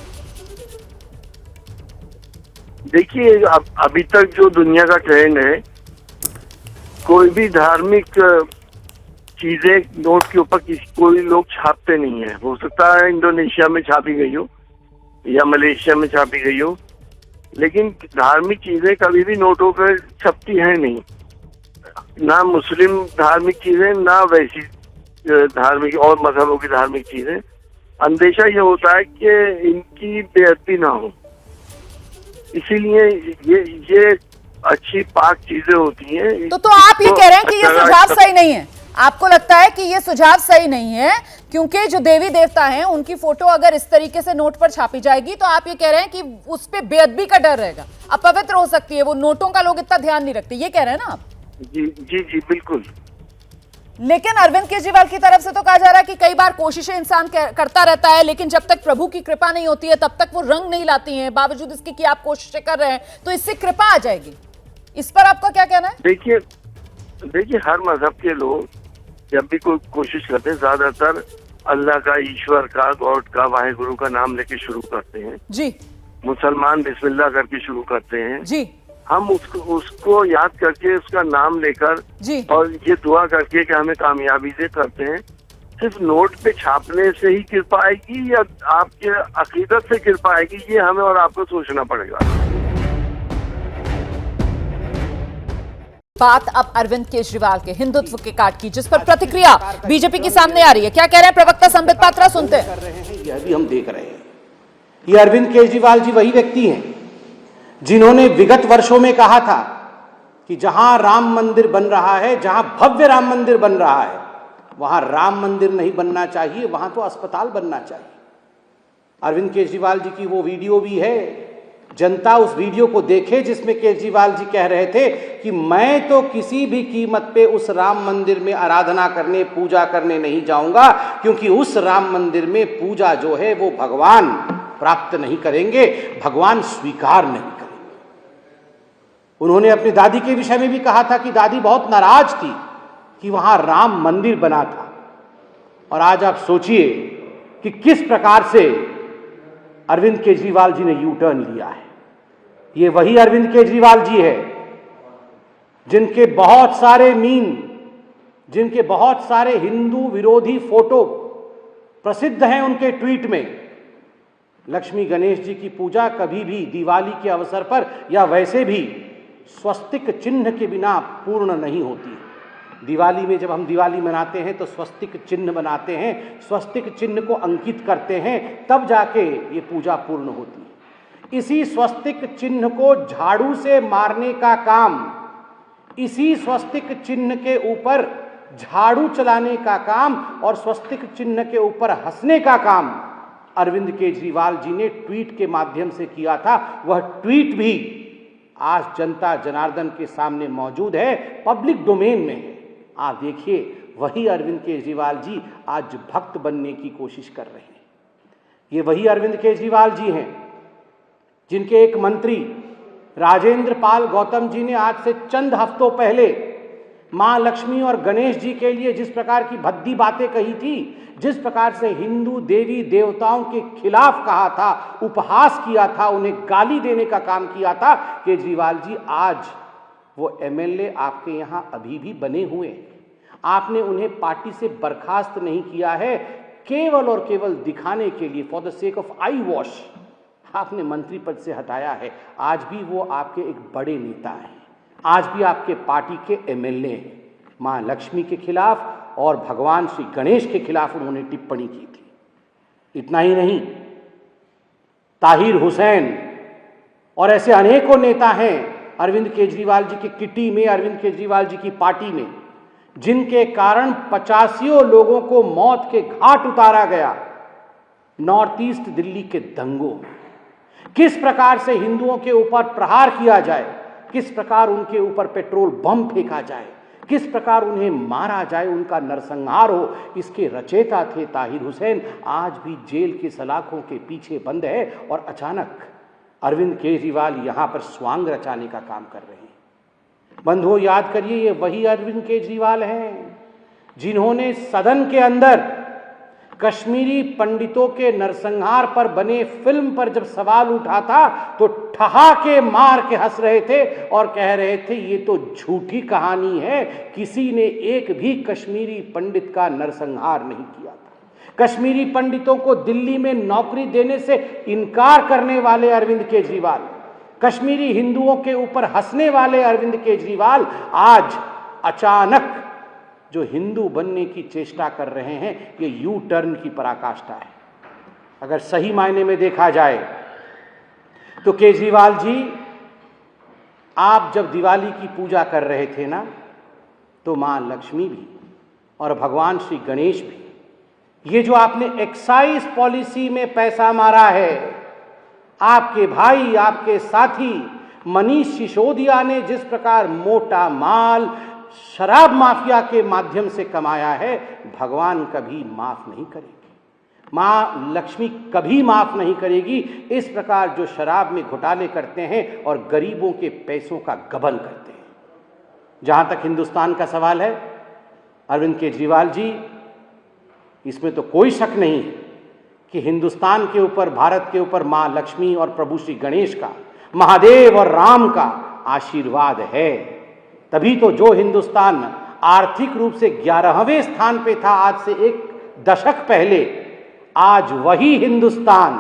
[SPEAKER 9] देखिए, अभी तक जो दुनिया का ट्रेंड है, कोई भी धार्मिक चीजें नोट के ऊपर कोई लोग छापते नहीं है। हो सकता है इंडोनेशिया में छापी गई हो या मलेशिया में छापी गई हो, लेकिन धार्मिक चीजें कभी भी नोटों पर छपती है नहीं। ना मुस्लिम धार्मिक चीजें, ना वैसी धार्मिक और मजहबों की धार्मिक चीजें। अंदेशा ये होता है कि इनकी बेइज्जती ना हो, इसीलिए ये अच्छी पाक चीजें होती हैं।
[SPEAKER 1] तो आप ये कह रहे हैं कि ये सुझाव सही नहीं है? आपको लगता है कि ये सुझाव सही नहीं है क्योंकि जो देवी देवता हैं उनकी फोटो अगर इस तरीके से नोट पर छापी जाएगी तो आप ये कह रहे हैं कि उस पे बेअदबी का डर रहेगा, अपवित्र हो सकती है वो, नोटों का लोग इतना ध्यान नहीं रखते, ये कह रहे हैं ना आप?
[SPEAKER 9] जी जी जी बिल्कुल।
[SPEAKER 1] लेकिन अरविंद केजरीवाल की तरफ से तो कहा जा रहा है कि कई बार कोशिशें इंसान करता रहता है, लेकिन जब तक प्रभु की कृपा नहीं होती है तब तक वो रंग नहीं लाती हैं। बावजूद इसके कि आप कोशिशें कर रहे हैं तो इससे कृपा आ जाएगी। इस पर आपका क्या कहना है?
[SPEAKER 9] देखिए हर मजहब के लोग जब भी कोई कोशिश करते हैं, ज्यादातर अल्लाह का, ईश्वर का, गॉड का, वाहेगुरु का नाम लेके शुरू करते हैं जी। मुसलमान बिस्मिल्लाह करके शुरू करते हैं जी। हम उसको याद करके, उसका नाम लेकर जी, और ये दुआ करके कि हमें कामयाबी से करते हैं। सिर्फ नोट पे छापने से ही कृपा आएगी या आपके अकीदत से कृपा आएगी, ये हमें और आपको सोचना पड़ेगा।
[SPEAKER 1] बात अब अरविंद केजरीवाल के हिंदुत्व के कार्ड की, जिस पर प्रतिक्रिया बीजेपी की सामने आ रही है। क्या कह रहे हैं प्रवक्ता संबित पात्रा, सुनते हैं।
[SPEAKER 10] यह भी हम देख रहे हैं। ये अरविंद केजरीवाल जी वही व्यक्ति हैं जिन्होंने विगत वर्षों में कहा था कि जहां राम मंदिर बन रहा है, जहां भव्य राम मंदिर बन रहा है, वहां राम मंदिर नहीं बनना चाहिए, वहां तो अस्पताल बनना चाहिए। अरविंद केजरीवाल जी की वो वीडियो भी है, जनता उस वीडियो को देखे जिसमें केजरीवाल जी कह रहे थे कि मैं तो किसी भी कीमत पे उस राम मंदिर में आराधना करने, पूजा करने नहीं जाऊंगा, क्योंकि उस राम मंदिर में पूजा जो है वो भगवान प्राप्त नहीं करेंगे, भगवान स्वीकार नहीं करेंगे। उन्होंने अपनी दादी के विषय में भी कहा था कि दादी बहुत नाराज थी कि वहां राम मंदिर बना था। और आज आप सोचिए कि किस प्रकार से अरविंद केजरीवाल जी ने यू टर्न लिया है। ये वही अरविंद केजरीवाल जी है जिनके बहुत सारे मीम, जिनके बहुत सारे हिंदू विरोधी फोटो प्रसिद्ध हैं उनके ट्वीट में। लक्ष्मी गणेश जी की पूजा कभी भी दिवाली के अवसर पर या वैसे भी स्वस्तिक चिन्ह के बिना पूर्ण नहीं होती। दिवाली में जब हम दिवाली मनाते हैं तो स्वस्तिक चिन्ह बनाते हैं, स्वस्तिक चिन्ह को अंकित करते हैं, तब जाके ये पूजा पूर्ण होती है। इसी स्वस्तिक चिन्ह को झाड़ू से मारने का काम, इसी स्वस्तिक चिन्ह के ऊपर झाड़ू चलाने का काम और स्वस्तिक चिन्ह के ऊपर हंसने का काम अरविंद केजरीवाल जी ने ट्वीट के माध्यम से किया था। वह ट्वीट भी आज जनता जनार्दन के सामने मौजूद है, पब्लिक डोमेन में है। आप देखिए वही अरविंद केजरीवाल जी आज भक्त बनने की कोशिश कर रहे हैं। ये वही अरविंद केजरीवाल जी हैं जिनके एक मंत्री राजेंद्र पाल गौतम जी ने आज से चंद हफ्तों पहले मां लक्ष्मी और गणेश जी के लिए जिस प्रकार की भद्दी बातें कही थी, जिस प्रकार से हिंदू देवी देवताओं के खिलाफ कहा था, उपहास किया था, उन्हें गाली देने का काम किया था, केजरीवाल जी आज वो एमएलए आपके यहां अभी भी बने हुए हैं। आपने उन्हें पार्टी से बर्खास्त नहीं किया है, केवल और केवल दिखाने के लिए, for the sake of I wash आपने मंत्री पद से हटाया है। आज भी वो आपके एक बड़े नेता हैं, आज भी आपके पार्टी के एमएलए हैं। मां लक्ष्मी के खिलाफ और भगवान श्री गणेश के खिलाफ उन्होंने टिप्पणी की थी। इतना ही नहीं, ताहिर हुसैन और ऐसे अनेकों नेता हैं अरविंद केजरीवाल जी की किटी में, अरविंद केजरीवाल जी की पार्टी में, जिनके कारण 85 लोगों को मौत के घाट उतारा गया नॉर्थ ईस्ट दिल्ली के दंगों में। किस प्रकार से हिंदुओं के ऊपर प्रहार किया जाए, किस प्रकार उनके ऊपर पेट्रोल बम फेंका जाए, किस प्रकार उन्हें मारा जाए, उनका नरसंहार हो, इसके रचयिता थे ताहिर हुसैन। आज भी जेल की सलाखों के पीछे बंद है और अचानक अरविंद केजरीवाल यहां पर स्वांग रचाने का काम कर रहे हैं। बंधुओं, याद करिए, ये वही अरविंद केजरीवाल हैं जिन्होंने सदन के अंदर कश्मीरी पंडितों के नरसंहार पर बने फिल्म पर जब सवाल उठा था तो ठहाके मार के हंस रहे थे और कह रहे थे ये तो झूठी कहानी है, किसी ने एक भी कश्मीरी पंडित का नरसंहार नहीं किया था। कश्मीरी पंडितों को दिल्ली में नौकरी देने से इनकार करने वाले अरविंद केजरीवाल, कश्मीरी हिंदुओं के ऊपर हंसने वाले अरविंद केजरीवाल आज अचानक जो हिंदू बनने की चेष्टा कर रहे हैं, ये यू टर्न की पराकाष्ठा है। अगर सही मायने में देखा जाए तो केजरीवाल जी, आप जब दिवाली की पूजा कर रहे थे ना, तो मां लक्ष्मी भी और भगवान श्री गणेश भी, ये जो आपने एक्साइज पॉलिसी में पैसा मारा है, आपके भाई, आपके साथी मनीष सिसोदिया ने जिस प्रकार मोटा माल शराब माफिया के माध्यम से कमाया है, भगवान कभी माफ नहीं करेगी, मां लक्ष्मी कभी माफ नहीं करेगी। इस प्रकार जो शराब में घोटाले करते हैं और गरीबों के पैसों का गबन करते हैं। जहां तक हिंदुस्तान का सवाल है, अरविंद केजरीवाल जी, इसमें तो कोई शक नहीं है कि हिंदुस्तान के ऊपर, भारत के ऊपर मां लक्ष्मी और प्रभु श्री गणेश का, महादेव और राम का आशीर्वाद है। तभी तो जो हिंदुस्तान आर्थिक रूप से 11वें स्थान पे था आज से एक दशक पहले, आज वही हिंदुस्तान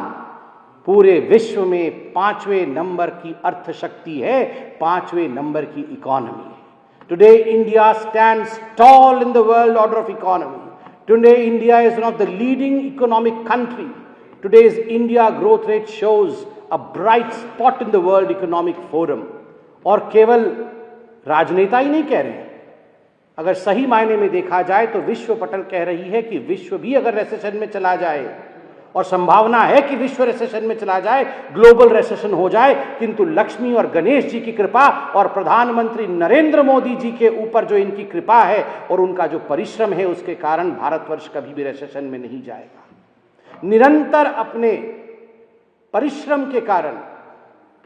[SPEAKER 10] पूरे विश्व में 5वें नंबर की अर्थशक्ति है, 5वें नंबर की इकोनॉमी है। Today India stands tall in the world order of economy. Today India is one of the leading economic country. Today's India growth rate shows a bright spot in the world economic forum. और केवल राजनेता ही नहीं कह रहे हैं, अगर सही मायने में देखा जाए तो विश्व पटल कह रही है कि विश्व भी अगर रिसेशन में चला जाए, और संभावना है कि विश्व रिसेशन में चला जाए, ग्लोबल रिसेशन हो जाए, किंतु लक्ष्मी और गणेश जी की कृपा और प्रधानमंत्री नरेंद्र मोदी जी के ऊपर जो इनकी कृपा है और उनका जो परिश्रम है, उसके कारण भारतवर्ष कभी भी रिसेशन में नहीं जाएगा। निरंतर अपने परिश्रम के कारण,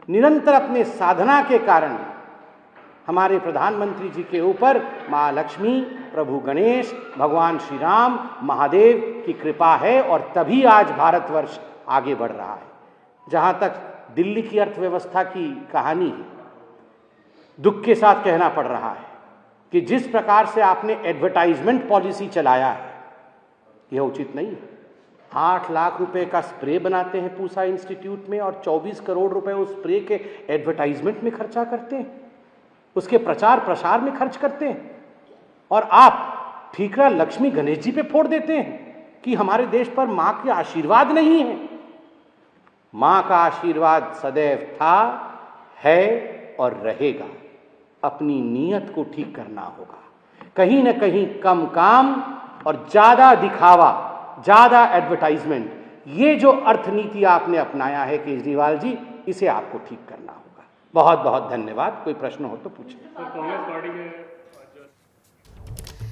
[SPEAKER 10] निरंतर अपने साधना के कारण हमारे प्रधानमंत्री जी के ऊपर मां लक्ष्मी, प्रभु गणेश, भगवान श्री राम, महादेव की कृपा है और तभी आज भारतवर्ष आगे बढ़ रहा है। जहां तक दिल्ली की अर्थव्यवस्था की कहानी है, दुख के साथ कहना पड़ रहा है कि जिस प्रकार से आपने एडवर्टाइजमेंट पॉलिसी चलाया है, यह उचित नहीं है। 8 लाख रुपए का स्प्रे बनाते हैं पूसा इंस्टीट्यूट में और 24 करोड़ रुपए उस स्प्रे के एडवर्टाइजमेंट में खर्चा करते हैं, उसके प्रचार प्रसार में खर्च करते हैं, और आप ठीकरा लक्ष्मी गणेश जी पे फोड़ देते हैं कि हमारे देश पर मां के आशीर्वाद नहीं है। मां का आशीर्वाद सदैव था, है और रहेगा। अपनी नीयत को ठीक करना होगा। कहीं ना कहीं कम काम और ज्यादा दिखावा, ज्यादा एडवर्टाइजमेंट, ये जो अर्थनीति आपने अपनाया है केजरीवाल जी, इसे आपको ठीक करना होगा। बहुत बहुत धन्यवाद। कोई प्रश्न हो तो पूछें।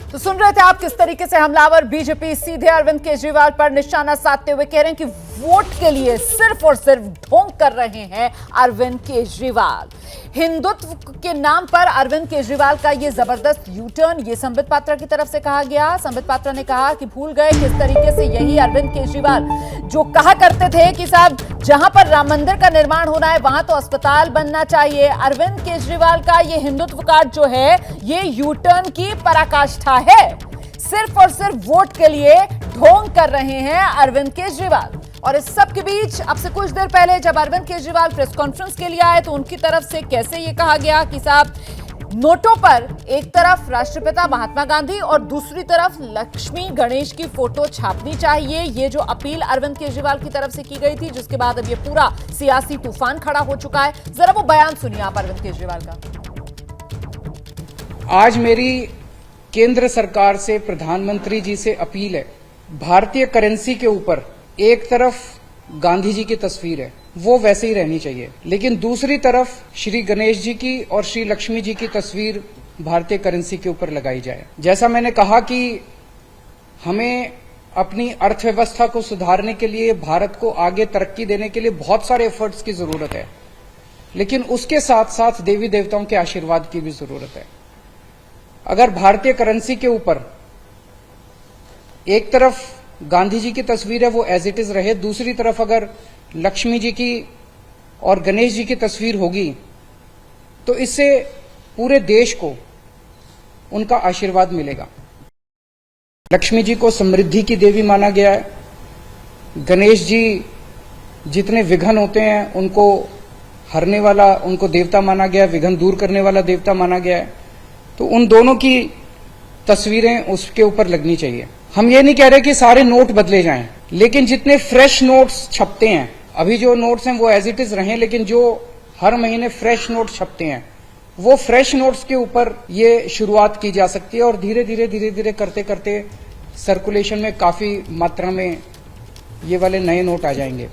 [SPEAKER 1] तो सुन रहे थे आप किस तरीके से हमलावर बीजेपी सीधे अरविंद केजरीवाल पर निशाना साधते हुए कह रहे हैं कि वोट के लिए सिर्फ और सिर्फ ढोंग कर रहे हैं अरविंद केजरीवाल। हिंदुत्व के नाम पर अरविंद केजरीवाल का ये जबरदस्त यू टर्न, ये संबित पात्रा की तरफ से कहा गया। संबित पात्रा ने कहा कि भूल गए किस तरीके से यही अरविंद केजरीवाल जो कहा करते थे कि साहब जहां पर राम मंदिर का निर्माण होना है वहां तो अस्पताल बनना चाहिए। अरविंद केजरीवाल का ये हिंदुत्व कार्ड जो है ये यू टर्न की पराकाष्ठा है। सिर्फ और सिर्फ वोट के लिए ढोंग कर रहे हैं अरविंद केजरीवाल। और इस सब के बीच अब से कुछ देर पहले जब अरविंद केजरीवाल प्रेस कॉन्फ्रेंस के लिए आए तो उनकी तरफ से कैसे ये कहा गया कि साहब नोटों पर एक तरफ राष्ट्रपिता महात्मा गांधी और दूसरी तरफ लक्ष्मी गणेश की फोटो छापनी चाहिए। ये जो अपील अरविंद केजरीवाल की तरफ से की गई थी, जिसके बाद अब ये पूरा सियासी तूफान खड़ा हो चुका है। जरा वो बयान सुनिए आप अरविंद केजरीवाल का।
[SPEAKER 2] आज मेरी केंद्र सरकार से, प्रधानमंत्री जी से अपील है, भारतीय करेंसी के ऊपर एक तरफ गांधी जी की तस्वीर है, वो वैसे ही रहनी चाहिए, लेकिन दूसरी तरफ श्री गणेश जी की और श्री लक्ष्मी जी की तस्वीर भारतीय करेंसी के ऊपर लगाई जाए। जैसा मैंने कहा कि हमें अपनी अर्थव्यवस्था को सुधारने के लिए, भारत को आगे तरक्की देने के लिए बहुत सारे एफर्ट्स की जरूरत है, लेकिन उसके साथ साथ देवी देवताओं के आशीर्वाद की भी जरूरत है। अगर भारतीय करेंसी के ऊपर एक तरफ गांधी जी की तस्वीर है वो एज इट इज रहे, दूसरी तरफ अगर लक्ष्मी जी की और गणेश जी की तस्वीर होगी तो इससे पूरे देश को उनका आशीर्वाद मिलेगा। लक्ष्मी जी को समृद्धि की देवी माना गया है, गणेश जी जितने विघ्न होते हैं उनको हरने वाला, उनको देवता माना गया है, विघ्न दूर करने वाला देवता माना गया है। तो उन दोनों की तस्वीरें उसके ऊपर लगनी चाहिए। हम ये नहीं कह रहे कि सारे नोट बदले जाएं, लेकिन जितने फ्रेश नोट्स छपते हैं, अभी जो नोट्स हैं वो एज इट इज रहें, लेकिन जो हर महीने फ्रेश नोट छपते हैं वो फ्रेश नोट्स के ऊपर ये शुरुआत की जा सकती है और धीरे धीरे करते करते सर्कुलेशन में काफी मात्रा में ये वाले नए नोट आ जाएंगे।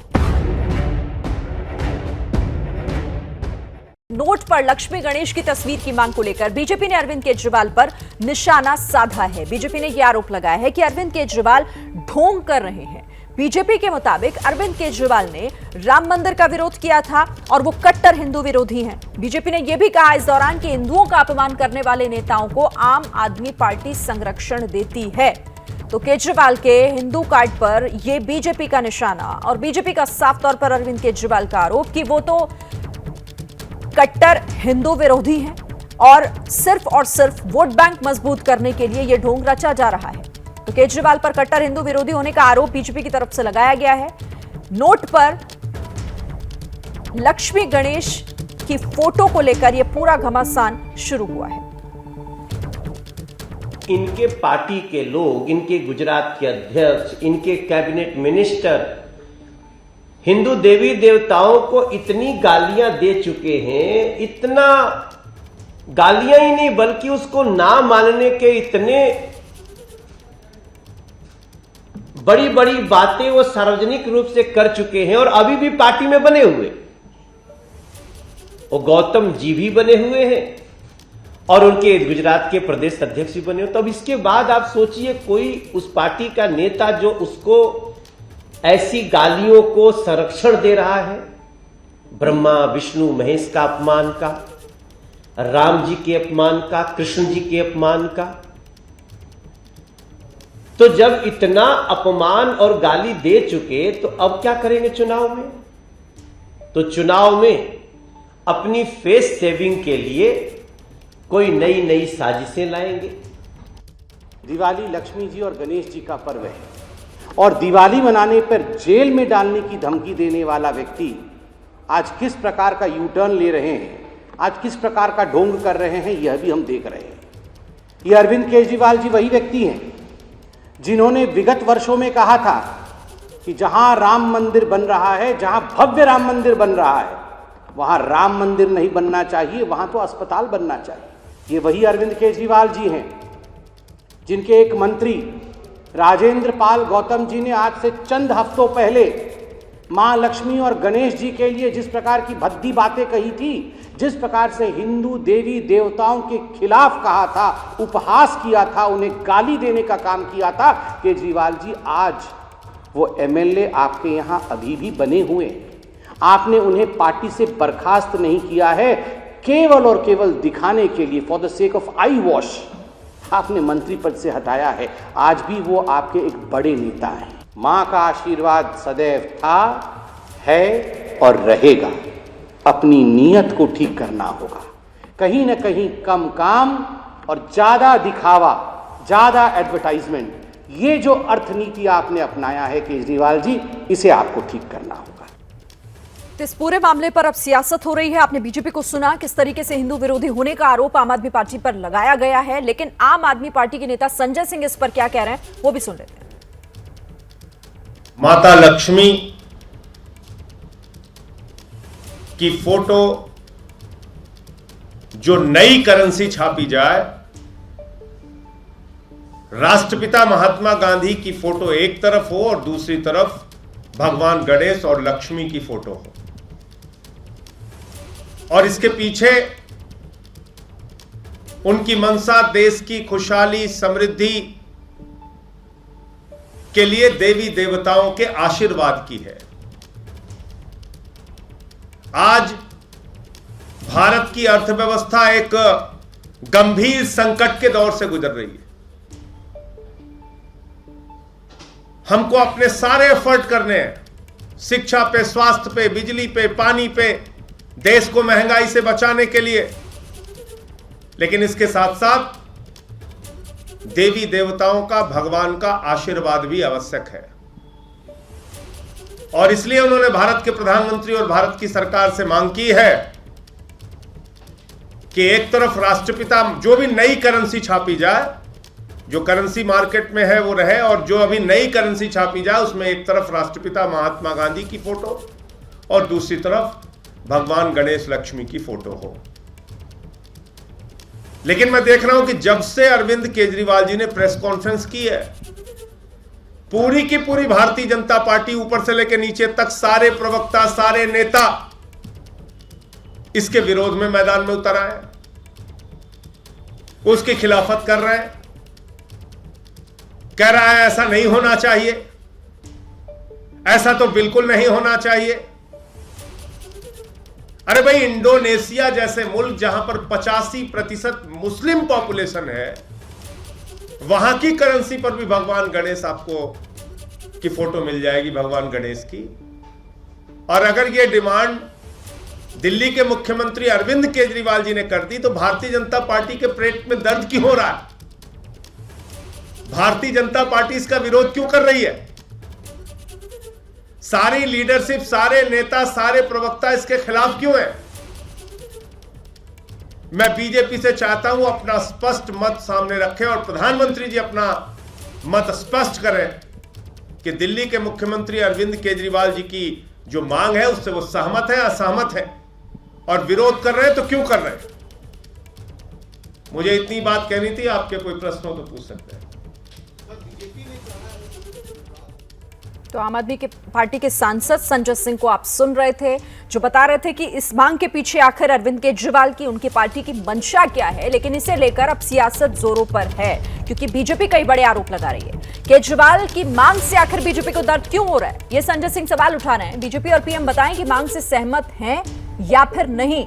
[SPEAKER 11] नोट पर लक्ष्मी गणेश की तस्वीर की मांग को लेकर बीजेपी ने अरविंद केजरीवाल पर निशाना साधा है। बीजेपी ने यह आरोप लगाया है कि अरविंद केजरीवाल ढोंग कर रहे हैं। बीजेपी के मुताबिक अरविंद केजरीवाल ने राम मंदिर का विरोध किया था और वो कट्टर हिंदू विरोधी हैं। बीजेपी ने यह भी कहा इस दौरान कि हिंदुओं का अपमान करने वाले नेताओं को आम आदमी पार्टी संरक्षण देती है। तो केजरीवाल के हिंदू कार्ड पर यह बीजेपी का निशाना और बीजेपी का साफ तौर पर अरविंद केजरीवाल का आरोप कि वो तो कट्टर हिंदू विरोधी हैं और सिर्फ वोट बैंक मजबूत करने के लिए यह ढोंग रचा जा रहा है। तो केजरीवाल पर कट्टर हिंदू विरोधी होने का आरोप बीजेपी की तरफ से लगाया गया है। नोट पर लक्ष्मी गणेश की फोटो को लेकर यह पूरा घमासान शुरू हुआ है।
[SPEAKER 5] इनके पार्टी के लोग, इनके गुजरात के अध्यक्ष, इनके कैबिनेट मिनिस्टर हिंदू देवी देवताओं को इतनी गालियां दे चुके हैं, इतना गालियां ही नहीं बल्कि उसको ना मानने के इतने बड़ी बड़ी बातें वो सार्वजनिक रूप से कर चुके हैं और अभी भी पार्टी में बने हुए। वो गौतम जी भी बने हुए हैं और उनके गुजरात के प्रदेश अध्यक्ष भी बने हुए। तो अब इसके बाद आप सोचिए कोई उस पार्टी का नेता जो उसको ऐसी गालियों को संरक्षण दे रहा है, ब्रह्मा विष्णु महेश का अपमान का, राम जी के अपमान का, कृष्ण जी के अपमान का। तो जब इतना अपमान और गाली दे चुके तो अब क्या करेंगे चुनाव में? तो चुनाव में अपनी फेस सेविंग के लिए कोई नई साजिशें लाएंगे।
[SPEAKER 10] दिवाली लक्ष्मी जी और गणेश जी का पर्व है और दिवाली मनाने पर जेल में डालने की धमकी देने वाला व्यक्ति आज किस प्रकार का यू टर्न ले रहे हैं, आज किस प्रकार का ढोंग कर रहे हैं, यह भी हम देख रहे हैं। ये अरविंद केजरीवाल जी वही व्यक्ति हैं जिन्होंने विगत वर्षों में कहा था कि जहां राम मंदिर बन रहा है, जहां भव्य राम मंदिर बन रहा है, वहां राम मंदिर नहीं बनना चाहिए, वहां तो अस्पताल बनना चाहिए। ये वही अरविंद केजरीवाल जी हैं जिनके एक मंत्री राजेंद्र पाल गौतम जी ने आज से चंद हफ्तों पहले मां लक्ष्मी और गणेश जी के लिए जिस प्रकार की भद्दी बातें कही थी जिस प्रकार से हिंदू देवी देवताओं के खिलाफ कहा था, उपहास किया था, उन्हें गाली देने का काम किया था, केजरीवाल जी आज वो एमएलए आपके यहां अभी भी बने हुए हैं। आपने उन्हें पार्टी से बर्खास्त नहीं किया है, केवल और केवल दिखाने के लिए, for the sake of I wash, आपने मंत्री पद से हटाया है। आज भी वो आपके एक बड़े नेता हैं। मां का आशीर्वाद सदैव था, है और रहेगा। अपनी नीयत को ठीक करना होगा। कहीं ना कहीं कम काम और ज्यादा दिखावा, ज्यादा एडवर्टाइजमेंट, ये जो अर्थनीति आपने अपनाया है केजरीवाल जी, इसे आपको ठीक करना होगा।
[SPEAKER 11] इस पूरे मामले पर अब सियासत हो रही है। आपने बीजेपी को सुना, किस तरीके से हिंदू विरोधी होने का आरोप आम आदमी पार्टी पर लगाया गया है, लेकिन आम आदमी पार्टी के नेता संजय सिंह इस पर क्या कह रहे हैं वो भी सुन लेते हैं।
[SPEAKER 12] माता लक्ष्मी की फोटो जो नई करेंसी छापी जाए, राष्ट्रपिता महात्मा गांधी की फोटो एक तरफ हो और दूसरी तरफ भगवान गणेश और लक्ष्मी की फोटो हो, और इसके पीछे उनकी मंशा देश की खुशहाली समृद्धि के लिए देवी देवताओं के आशीर्वाद की है। आज भारत की अर्थव्यवस्था एक गंभीर संकट के दौर से गुजर रही है। हमको अपने सारे एफर्ट करने हैं, शिक्षा पे, स्वास्थ्य पे, बिजली पे, पानी पे, देश को महंगाई से बचाने के लिए, लेकिन इसके साथ साथ देवी देवताओं का, भगवान का आशीर्वाद भी आवश्यक है। और इसलिए उन्होंने भारत के प्रधानमंत्री और भारत की सरकार से मांग की है कि एक तरफ राष्ट्रपिता, जो भी नई करेंसी छापी जाए, जो करेंसी मार्केट में है वो रहे, और जो अभी नई करेंसी छापी जाए उसमें एक तरफ राष्ट्रपिता महात्मा गांधी की फोटो और दूसरी तरफ भगवान गणेश लक्ष्मी की फोटो हो। लेकिन मैं देख रहा हूं कि जब से अरविंद केजरीवाल जी ने प्रेस कॉन्फ्रेंस की है, पूरी की पूरी भारतीय जनता पार्टी ऊपर से लेकर नीचे तक सारे प्रवक्ता, सारे नेता इसके विरोध में मैदान में उतर आए, उसकी खिलाफत कर रहे हैं, कह रहा है ऐसा नहीं होना चाहिए, ऐसा तो बिल्कुल नहीं होना चाहिए। अरे भाई, इंडोनेशिया जैसे मुल्क जहां पर 85% मुस्लिम पॉपुलेशन है, वहां की करेंसी पर भी भगवान गणेश आपको की फोटो मिल जाएगी, भगवान गणेश की। और अगर यह डिमांड दिल्ली के मुख्यमंत्री अरविंद केजरीवाल जी ने कर दी तो भारतीय जनता पार्टी के पेट में दर्द क्यों हो रहा है? भारतीय जनता पार्टी इसका विरोध क्यों कर रही है? सारी लीडरशिप, सारे नेता, सारे प्रवक्ता इसके खिलाफ क्यों है? मैं बीजेपी से चाहता हूं अपना स्पष्ट मत सामने रखें और प्रधानमंत्री जी अपना मत स्पष्ट करें कि दिल्ली के मुख्यमंत्री अरविंद केजरीवाल जी की जो मांग है उससे वो सहमत है, असहमत है, और विरोध कर रहे हैं तो क्यों कर रहे हैं? मुझे इतनी बात कहनी थी। आपके कोई प्रश्न हो तो पूछ सकते हैं।
[SPEAKER 11] तो आम आदमी के पार्टी के सांसद संजय सिंह को आप सुन रहे थे, जो बता रहे थे कि इस मांग के पीछे आखिर अरविंद केजरीवाल की, उनकी पार्टी की मंशा क्या है। लेकिन इसे लेकर अब सियासत जोरों पर है, क्योंकि बीजेपी कई बड़े आरोप लगा रही है। केजरीवाल की मांग से आखिर बीजेपी को दर्द क्यों हो रहा है, ये संजय सिंह सवाल उठा रहे हैं। बीजेपी और पीएम बताएं कि मांग से सहमत हैं या फिर नहीं।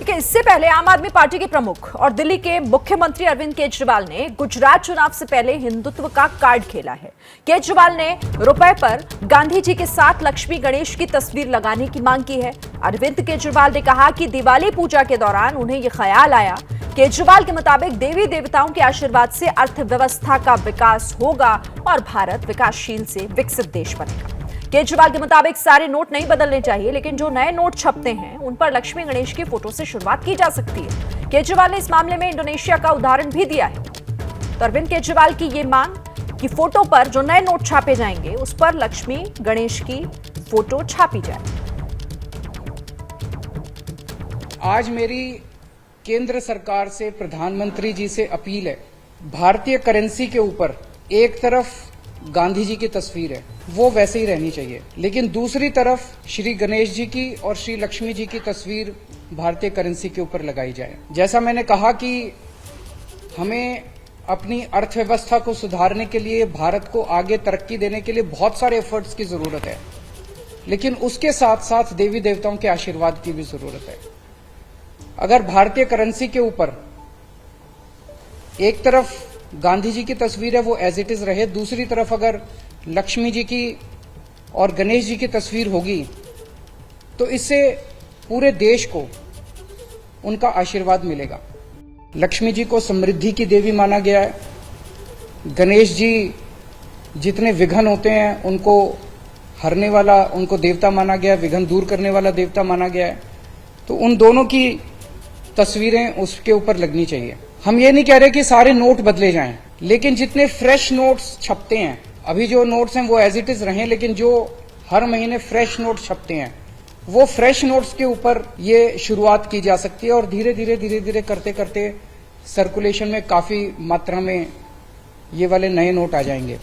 [SPEAKER 11] इससे पहले आम आदमी पार्टी के प्रमुख और दिल्ली के मुख्यमंत्री अरविंद केजरीवाल ने गुजरात चुनाव से पहले हिंदुत्व का कार्ड खेला है। केजरीवाल ने रुपए पर गांधी जी के साथ लक्ष्मी गणेश की तस्वीर लगाने की मांग की है। अरविंद केजरीवाल ने कहा कि दिवाली पूजा के दौरान उन्हें यह ख्याल आया। केजरीवाल के मुताबिक देवी देवताओं के आशीर्वाद से अर्थव्यवस्था का विकास होगा और भारत विकासशील से विकसित देश बनेगा। केजरीवाल के मुताबिक सारे नोट नहीं बदलने चाहिए, लेकिन जो नए नोट छपते हैं उन पर लक्ष्मी गणेश की फोटो से शुरुआत की जा सकती है। केजरीवाल ने इस मामले में इंडोनेशिया का उदाहरण भी दिया है। तो अरविंद केजरीवाल की ये मांग कि फोटो पर जो नए नोट छापे जाएंगे उस पर लक्ष्मी गणेश की फोटो छापी जाए।
[SPEAKER 2] आज मेरी केंद्र सरकार से, प्रधानमंत्री जी से अपील है, भारतीय करेंसी के ऊपर एक तरफ गांधी जी की तस्वीर है वो वैसे ही रहनी चाहिए, लेकिन दूसरी तरफ श्री गणेश जी की और श्री लक्ष्मी जी की तस्वीर भारतीय करेंसी के ऊपर लगाई जाए। जैसा मैंने कहा कि हमें अपनी अर्थव्यवस्था को सुधारने के लिए, भारत को आगे तरक्की देने के लिए बहुत सारे एफर्ट्स की जरूरत है, लेकिन उसके साथ साथ देवी देवताओं के आशीर्वाद की भी जरूरत है। अगर भारतीय करेंसी के ऊपर एक तरफ गांधी जी की तस्वीर है वो एज इट इज रहे, दूसरी तरफ अगर लक्ष्मी जी की और गणेश जी की तस्वीर होगी तो इससे पूरे देश को उनका आशीर्वाद मिलेगा। लक्ष्मी जी को समृद्धि की देवी माना गया है, गणेश जी जितने विघ्न होते हैं उनको हरने वाला, उनको देवता माना गया है, विघ्न दूर करने वाला देवता माना गया है। तो उन दोनों की तस्वीरें उसके ऊपर लगनी चाहिए। हम ये नहीं कह रहे कि सारे नोट बदले जाएं, लेकिन जितने फ्रेश नोट्स छपते हैं, अभी जो नोट्स हैं वो एज इट इज रहें, लेकिन जो हर महीने फ्रेश नोट छपते हैं वो फ्रेश नोट्स के ऊपर ये शुरुआत की जा सकती है और धीरे धीरे करते करते सर्कुलेशन में काफी मात्रा में ये वाले नए नोट आ जाएंगे।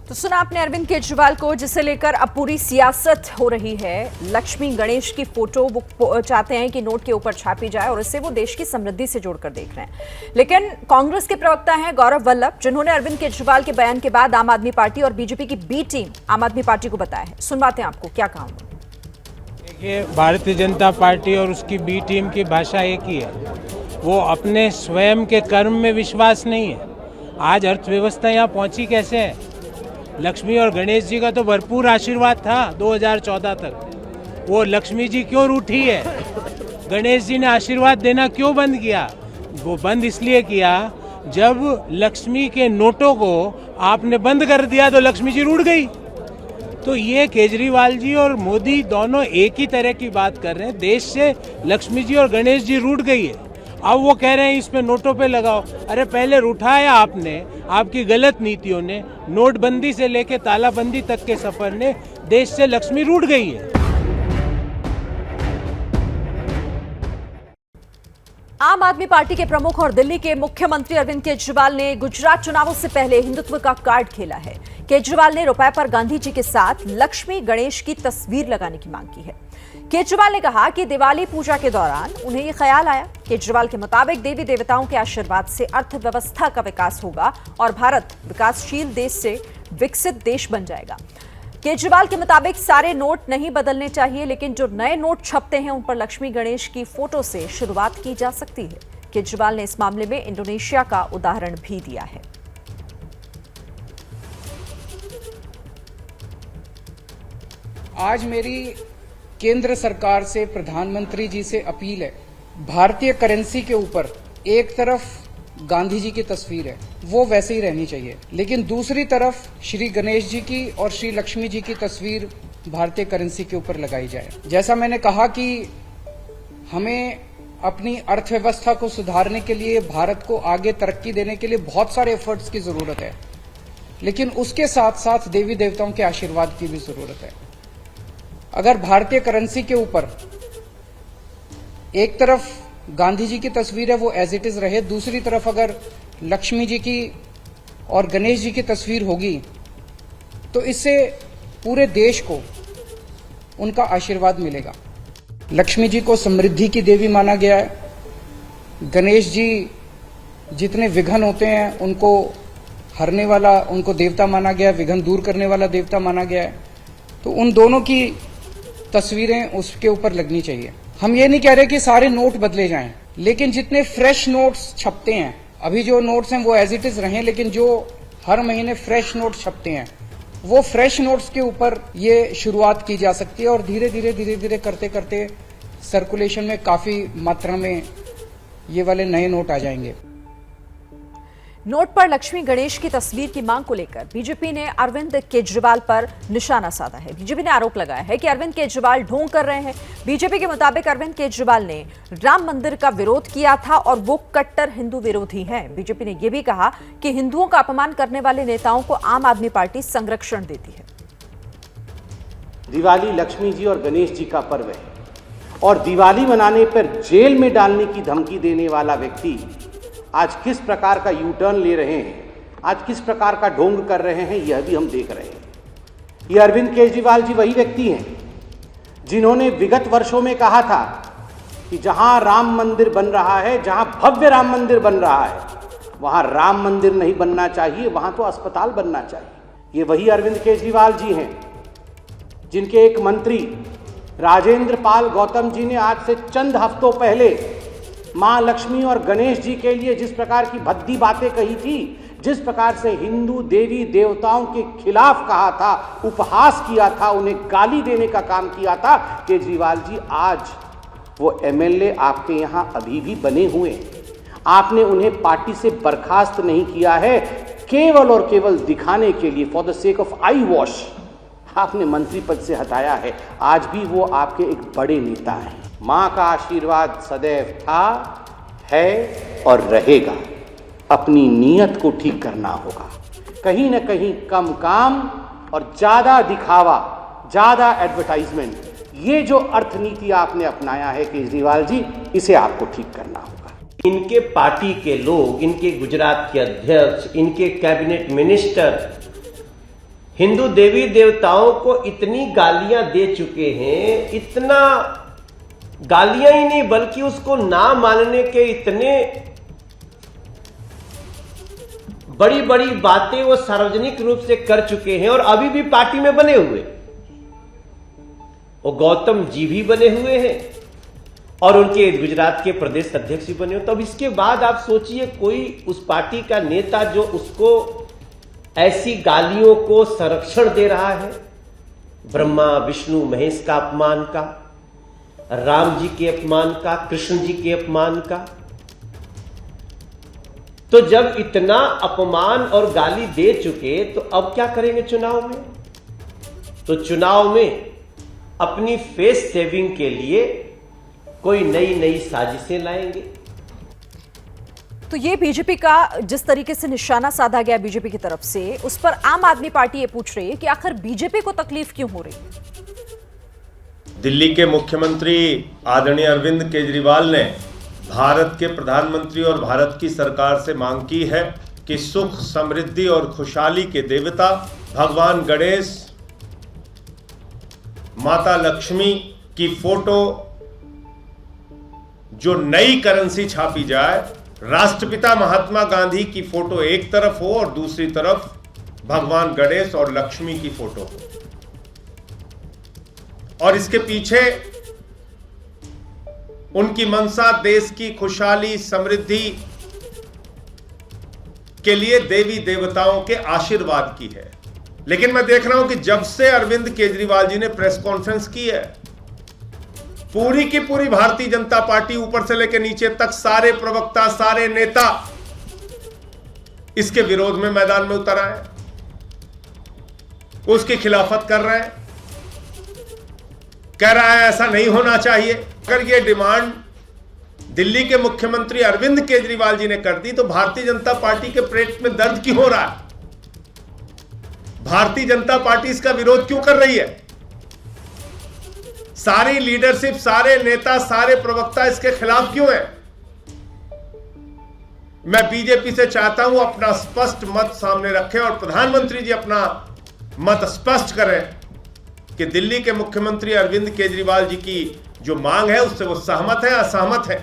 [SPEAKER 11] तो सुना आपने अरविंद केजरीवाल को, जिसे लेकर अब पूरी सियासत हो रही है। लक्ष्मी गणेश की फोटो वो चाहते हैं कि नोट के ऊपर छापी जाए और इससे वो देश की समृद्धि से जोड़कर देख रहे हैं। लेकिन कांग्रेस के प्रवक्ता हैं गौरव वल्लभ, जिन्होंने अरविंद केजरीवाल के बयान के बाद आम आदमी पार्टी और बीजेपी की बी टीम आम आदमी पार्टी को बताया है। सुनवाते हैं आपको क्या कहा।
[SPEAKER 13] देखिए, भारतीय जनता पार्टी और उसकी बी टीम की भाषा एक ही है, वो अपने स्वयं के कर्म में विश्वास नहीं है। आज अर्थव्यवस्था यहाँ पहुंची कैसे है? लक्ष्मी और गणेश जी का तो भरपूर आशीर्वाद था 2014 तक। वो लक्ष्मी जी क्यों रूठी है? गणेश जी ने आशीर्वाद देना क्यों बंद किया? वो बंद इसलिए किया, जब लक्ष्मी के नोटों को आपने बंद कर दिया तो लक्ष्मी जी रूठ गई। तो ये केजरीवाल जी और मोदी दोनों एक ही तरह की बात कर रहे हैं। देश से लक्ष्मी जी और गणेश जी रूठ गई है, अब वो कह रहे हैं इस पे नोटों पे लगाओ। अरे पहले रूठाया आपने, आपकी गलत नीतियों ने, नोटबंदी से लेके तालाबंदी तक के सफर ने देश से लक्ष्मी रूठ गई है।
[SPEAKER 11] आम आदमी पार्टी के प्रमुख और दिल्ली के मुख्यमंत्री अरविंद केजरीवाल ने गुजरात चुनावों से पहले हिंदुत्व का कार्ड खेला है। केजरीवाल ने रुपए पर गांधी जी के साथ लक्ष्मी गणेश की तस्वीर लगाने की मांग की है। केजरीवाल ने कहा कि दिवाली पूजा के दौरान उन्हें ये ख्याल आया। केजरीवाल के मुताबिक देवी देवताओं के आशीर्वाद से अर्थव्यवस्था का विकास होगा और भारत विकासशील देश से विकसित देश बन जाएगा। केजरीवाल के मुताबिक सारे नोट नहीं बदलने चाहिए, लेकिन जो नए नोट छपते हैं उन पर लक्ष्मी गणेश की फोटो से शुरुआत की जा सकती है। केजरीवाल ने इस मामले में इंडोनेशिया का उदाहरण भी दिया है।
[SPEAKER 2] आज मेरी केंद्र सरकार से, प्रधानमंत्री जी से अपील है, भारतीय करेंसी के ऊपर एक तरफ गांधी जी की तस्वीर है वो वैसे ही रहनी चाहिए, लेकिन दूसरी तरफ श्री गणेश जी की और श्री लक्ष्मी जी की तस्वीर भारतीय करेंसी के ऊपर लगाई जाए। जैसा मैंने कहा कि हमें अपनी अर्थव्यवस्था को सुधारने के लिए, भारत को आगे तरक्की देने के लिए बहुत सारे एफर्ट्स की जरूरत है, लेकिन उसके साथ साथ देवी देवताओं के आशीर्वाद की भी जरूरत है। अगर भारतीय करेंसी के ऊपर एक तरफ गांधी जी की तस्वीर है वो एज इट इज रहे, दूसरी तरफ अगर लक्ष्मी जी की और गणेश जी की तस्वीर होगी तो इससे पूरे देश को उनका आशीर्वाद मिलेगा। लक्ष्मी जी को समृद्धि की देवी माना गया है, गणेश जी जितने विघ्न होते हैं उनको हरने वाला, उनको देवता माना गया है, विघ्न दूर करने वाला देवता माना गया है। तो उन दोनों की तस्वीरें उसके ऊपर लगनी चाहिए। हम ये नहीं कह रहे कि सारे नोट बदले जाएं, लेकिन जितने फ्रेश नोट्स छपते हैं, अभी जो नोट्स हैं वो एज इट इज रहें, लेकिन जो हर महीने फ्रेश नोट छपते हैं वो फ्रेश नोट्स के ऊपर ये शुरुआत की जा सकती है और धीरे धीरे करते करते सर्कुलेशन में काफी मात्रा में ये वाले नए नोट आ जाएंगे।
[SPEAKER 11] नोट पर लक्ष्मी गणेश की तस्वीर की मांग को लेकर बीजेपी ने अरविंद केजरीवाल पर निशाना साधा है। बीजेपी ने आरोप लगाया है कि अरविंद केजरीवाल ढोंग कर रहे हैं। बीजेपी के मुताबिक अरविंद केजरीवाल ने राम मंदिर का विरोध किया था और वो कट्टर हिंदू विरोधी हैं। बीजेपी ने यह भी कहा कि हिंदुओं का अपमान करने वाले नेताओं को आम आदमी पार्टी संरक्षण देती है।
[SPEAKER 10] दिवाली लक्ष्मी जी और गणेश जी का पर्व है और दिवाली मनाने पर जेल में डालने की धमकी देने वाला व्यक्ति आज किस प्रकार का यू टर्न ले रहे हैं, आज किस प्रकार का ढोंग कर रहे हैं यह भी हम देख रहे हैं। ये अरविंद केजरीवाल जी वही व्यक्ति हैं जिन्होंने विगत वर्षों में कहा था कि जहां राम मंदिर बन रहा है, जहां भव्य राम मंदिर बन रहा है, वहां राम मंदिर नहीं बनना चाहिए, वहां तो अस्पताल बनना चाहिए। ये वही अरविंद केजरीवाल जी हैं जिनके एक मंत्री राजेंद्र पाल गौतम जी ने आज से चंद हफ्तों पहले मां लक्ष्मी और गणेश जी के लिए जिस प्रकार की भद्दी बातें कही थी, जिस प्रकार से हिंदू देवी देवताओं के खिलाफ कहा था, उपहास किया था, उन्हें गाली देने का काम किया था, केजरीवाल जी आज वो एमएलए आपके यहां अभी भी बने हुए हैं। आपने उन्हें पार्टी से बर्खास्त नहीं किया है, केवल और केवल दिखाने के लिए, for the sake of I wash, आपने मंत्री पद से हटाया है। आज भी वो आपके एक बड़े नेता हैं। मां का आशीर्वाद सदैव था, है और रहेगा। अपनी नीयत को ठीक करना होगा। कहीं ना कहीं कम काम और ज्यादा दिखावा, ज्यादा एडवर्टाइजमेंट, ये जो अर्थनीति आपने अपनाया है केजरीवाल जी, इसे आपको ठीक करना होगा।
[SPEAKER 5] इनके पार्टी के लोग, इनके गुजरात के अध्यक्ष, इनके कैबिनेट मिनिस्टर हिंदू देवी देवताओं को इतनी गालियां दे चुके हैं, इतना गालियां ही नहीं बल्कि उसको ना मानने के इतने बड़ी बड़ी बातें वो सार्वजनिक रूप से कर चुके हैं और अभी भी पार्टी में बने हुए। वो गौतम जी भी बने हुए हैं और उनके गुजरात के प्रदेश अध्यक्ष भी बने हुए। तब इसके बाद आप सोचिए कोई उस पार्टी का नेता जो उसको ऐसी गालियों को संरक्षण दे रहा है, ब्रह्मा विष्णु महेश का अपमान का, राम जी के अपमान का, कृष्ण जी के अपमान का। तो जब इतना अपमान और गाली दे चुके तो अब क्या करेंगे चुनाव में? तो चुनाव में अपनी फेस सेविंग के लिए कोई नई नई साजिशें लाएंगे।
[SPEAKER 11] तो ये बीजेपी का जिस तरीके से निशाना साधा गया बीजेपी की तरफ से, उस पर आम आदमी पार्टी ये पूछ रही है कि आखिर बीजेपी को तकलीफ क्यों हो रही है।
[SPEAKER 12] दिल्ली के मुख्यमंत्री आदरणीय अरविंद केजरीवाल ने भारत के प्रधानमंत्री और भारत की सरकार से मांग की है कि सुख, समृद्धि और खुशहाली के देवता भगवान गणेश, माता लक्ष्मी की फोटो जो नई करेंसी छापी जाए, राष्ट्रपिता महात्मा गांधी की फोटो एक तरफ हो और दूसरी तरफ भगवान गणेश और लक्ष्मी की फोटो हो, और इसके पीछे उनकी मंशा देश की खुशहाली समृद्धि के लिए देवी देवताओं के आशीर्वाद की है। लेकिन मैं देख रहा हूं कि जब से अरविंद केजरीवाल जी ने प्रेस कॉन्फ्रेंस की है, पूरी की पूरी भारतीय जनता पार्टी ऊपर से लेकर नीचे तक सारे प्रवक्ता, सारे नेता इसके विरोध में मैदान में उतर आए, उसकी खिलाफत कर रहे हैं, कह रहा है ऐसा नहीं होना चाहिए। अगर ये डिमांड दिल्ली के मुख्यमंत्री अरविंद केजरीवाल जी ने कर दी तो भारतीय जनता पार्टी के पेट में दर्द क्यों हो रहा है? भारतीय जनता पार्टी इसका विरोध क्यों कर रही है? सारी लीडरशिप, सारे नेता, सारे प्रवक्ता इसके खिलाफ क्यों है? मैं बीजेपी से चाहता हूं अपना स्पष्ट मत सामने रखें और प्रधानमंत्री जी अपना मत स्पष्ट करें कि दिल्ली के मुख्यमंत्री अरविंद केजरीवाल जी की जो मांग है उससे वो सहमत है, असहमत है,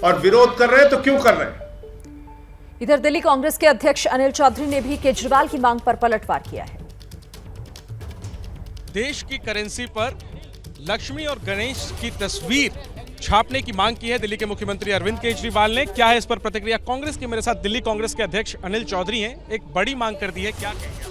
[SPEAKER 12] और विरोध कर रहे हैं तो क्यों कर रहे हैं।
[SPEAKER 11] इधर दिल्ली कांग्रेस के अध्यक्ष अनिल चौधरी ने भी केजरीवाल की मांग पर पलटवार किया है।
[SPEAKER 8] देश की करेंसी पर लक्ष्मी और गणेश की तस्वीर छापने की मांग की है दिल्ली के मुख्यमंत्री अरविंद केजरीवाल ने। क्या है इस पर प्रतिक्रिया कांग्रेस की? मेरे साथ दिल्ली कांग्रेस के अध्यक्ष अनिल चौधरी हैं। एक बड़ी मांग कर दी है, क्या कहेंगे?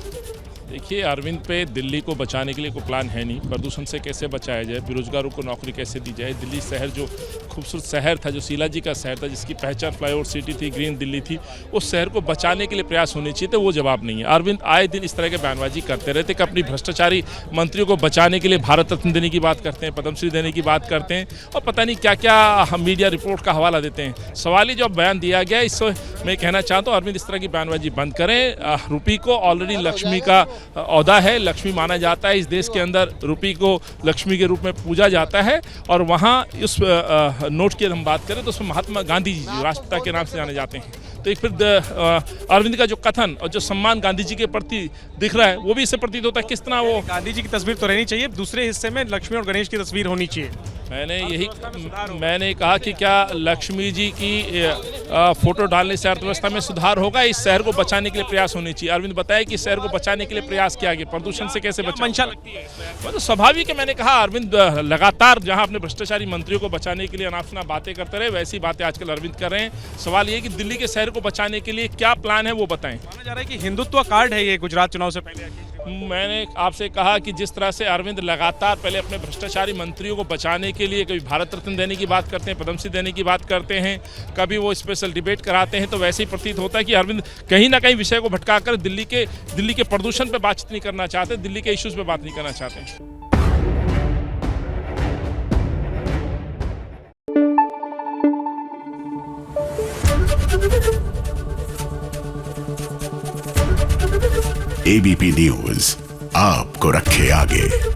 [SPEAKER 7] देखिए, अरविंद पे दिल्ली को बचाने के लिए कोई प्लान है नहीं। प्रदूषण से कैसे बचाया जाए, बेरोजगारों को नौकरी कैसे दी जाए, दिल्ली शहर जो खूबसूरत शहर था, जो शीला जी का शहर था, जिसकी पहचान फ्लाईओवर सिटी थी, ग्रीन दिल्ली थी, उस शहर को बचाने के लिए प्रयास होने चाहिए, तो वो जवाब नहीं है। अरविंद आए दिन इस तरह के बयानबाजी करते रहते कि अपनी भ्रष्टाचारी मंत्रियों को बचाने के लिए भारत रत्न देने की बात करते हैं, पद्मश्री देने की बात करते हैं, और पता नहीं क्या क्या हम मीडिया रिपोर्ट का हवाला देते हैं। सवाली जो बयान दिया गया, इससे मैं कहना चाहता हूँ अरविंद इस तरह की बयानबाजी बंद करें। रुपी को ऑलरेडी लक्ष्मी का औदा है, लक्ष्मी माना जाता है। इस देश के अंदर रुपी को लक्ष्मी के रूप में पूजा जाता है, और वहाँ उस नोट की हम बात करें तो उसमें महात्मा गांधी जी राष्ट्रपिता के नाम से जाने जाते हैं। तो एक फिर अरविंद का जो कथन और जो सम्मान गांधी जी के प्रति दिख रहा है वो भी इससे प्रतीत होता है किस तरह वो
[SPEAKER 8] गांधी जी की तस्वीर तो रहनी चाहिए, दूसरे हिस्से में लक्ष्मी और गणेश की तस्वीर होनी चाहिए।
[SPEAKER 7] मैंने कहा कि क्या लक्ष्मी जी की फोटो डालने से अर्थव्यवस्था में सुधार होगा, इस शहर को बचाने के लिए प्रयास होने चाहिए। अरविंद बताया कि इस शहर को बचाने के लिए प्रयास किया गया, प्रदूषण से कैसे बचा
[SPEAKER 8] मंशा लगती है
[SPEAKER 7] तो स्वाभाविक है। मैंने कहा अरविंद लगातार जहां अपने भ्रष्टाचारी मंत्रियों को बचाने के लिए अनाप बातें करते रहे, वैसी बातें आजकल अरविंद कर रहे हैं। सवाल ये कि दिल्ली के शहर को बचाने के लिए क्या प्लान है वो बताएं।
[SPEAKER 8] माना जा रहा है कि हिंदुत्व कार्ड है ये गुजरात चुनाव से पहले।
[SPEAKER 7] मैंने आपसे कहा कि जिस तरह से अरविंद लगातार पहले अपने भ्रष्टाचारी मंत्रियों को बचाने के लिए कभी भारत रत्न देने की बात करते हैं, पद्मश्री देने की बात करते हैं, कभी वो स्पेशल डिबेट कराते हैं, तो वैसे ही प्रतीत होता है कि अरविंद कहीं ना कहीं विषय को भटकाकर दिल्ली के प्रदूषण पे बातचीत नहीं करना चाहते, दिल्ली के इश्यूज पे बात नहीं करना चाहते।
[SPEAKER 14] एबीपी न्यूज आपको रखे आगे।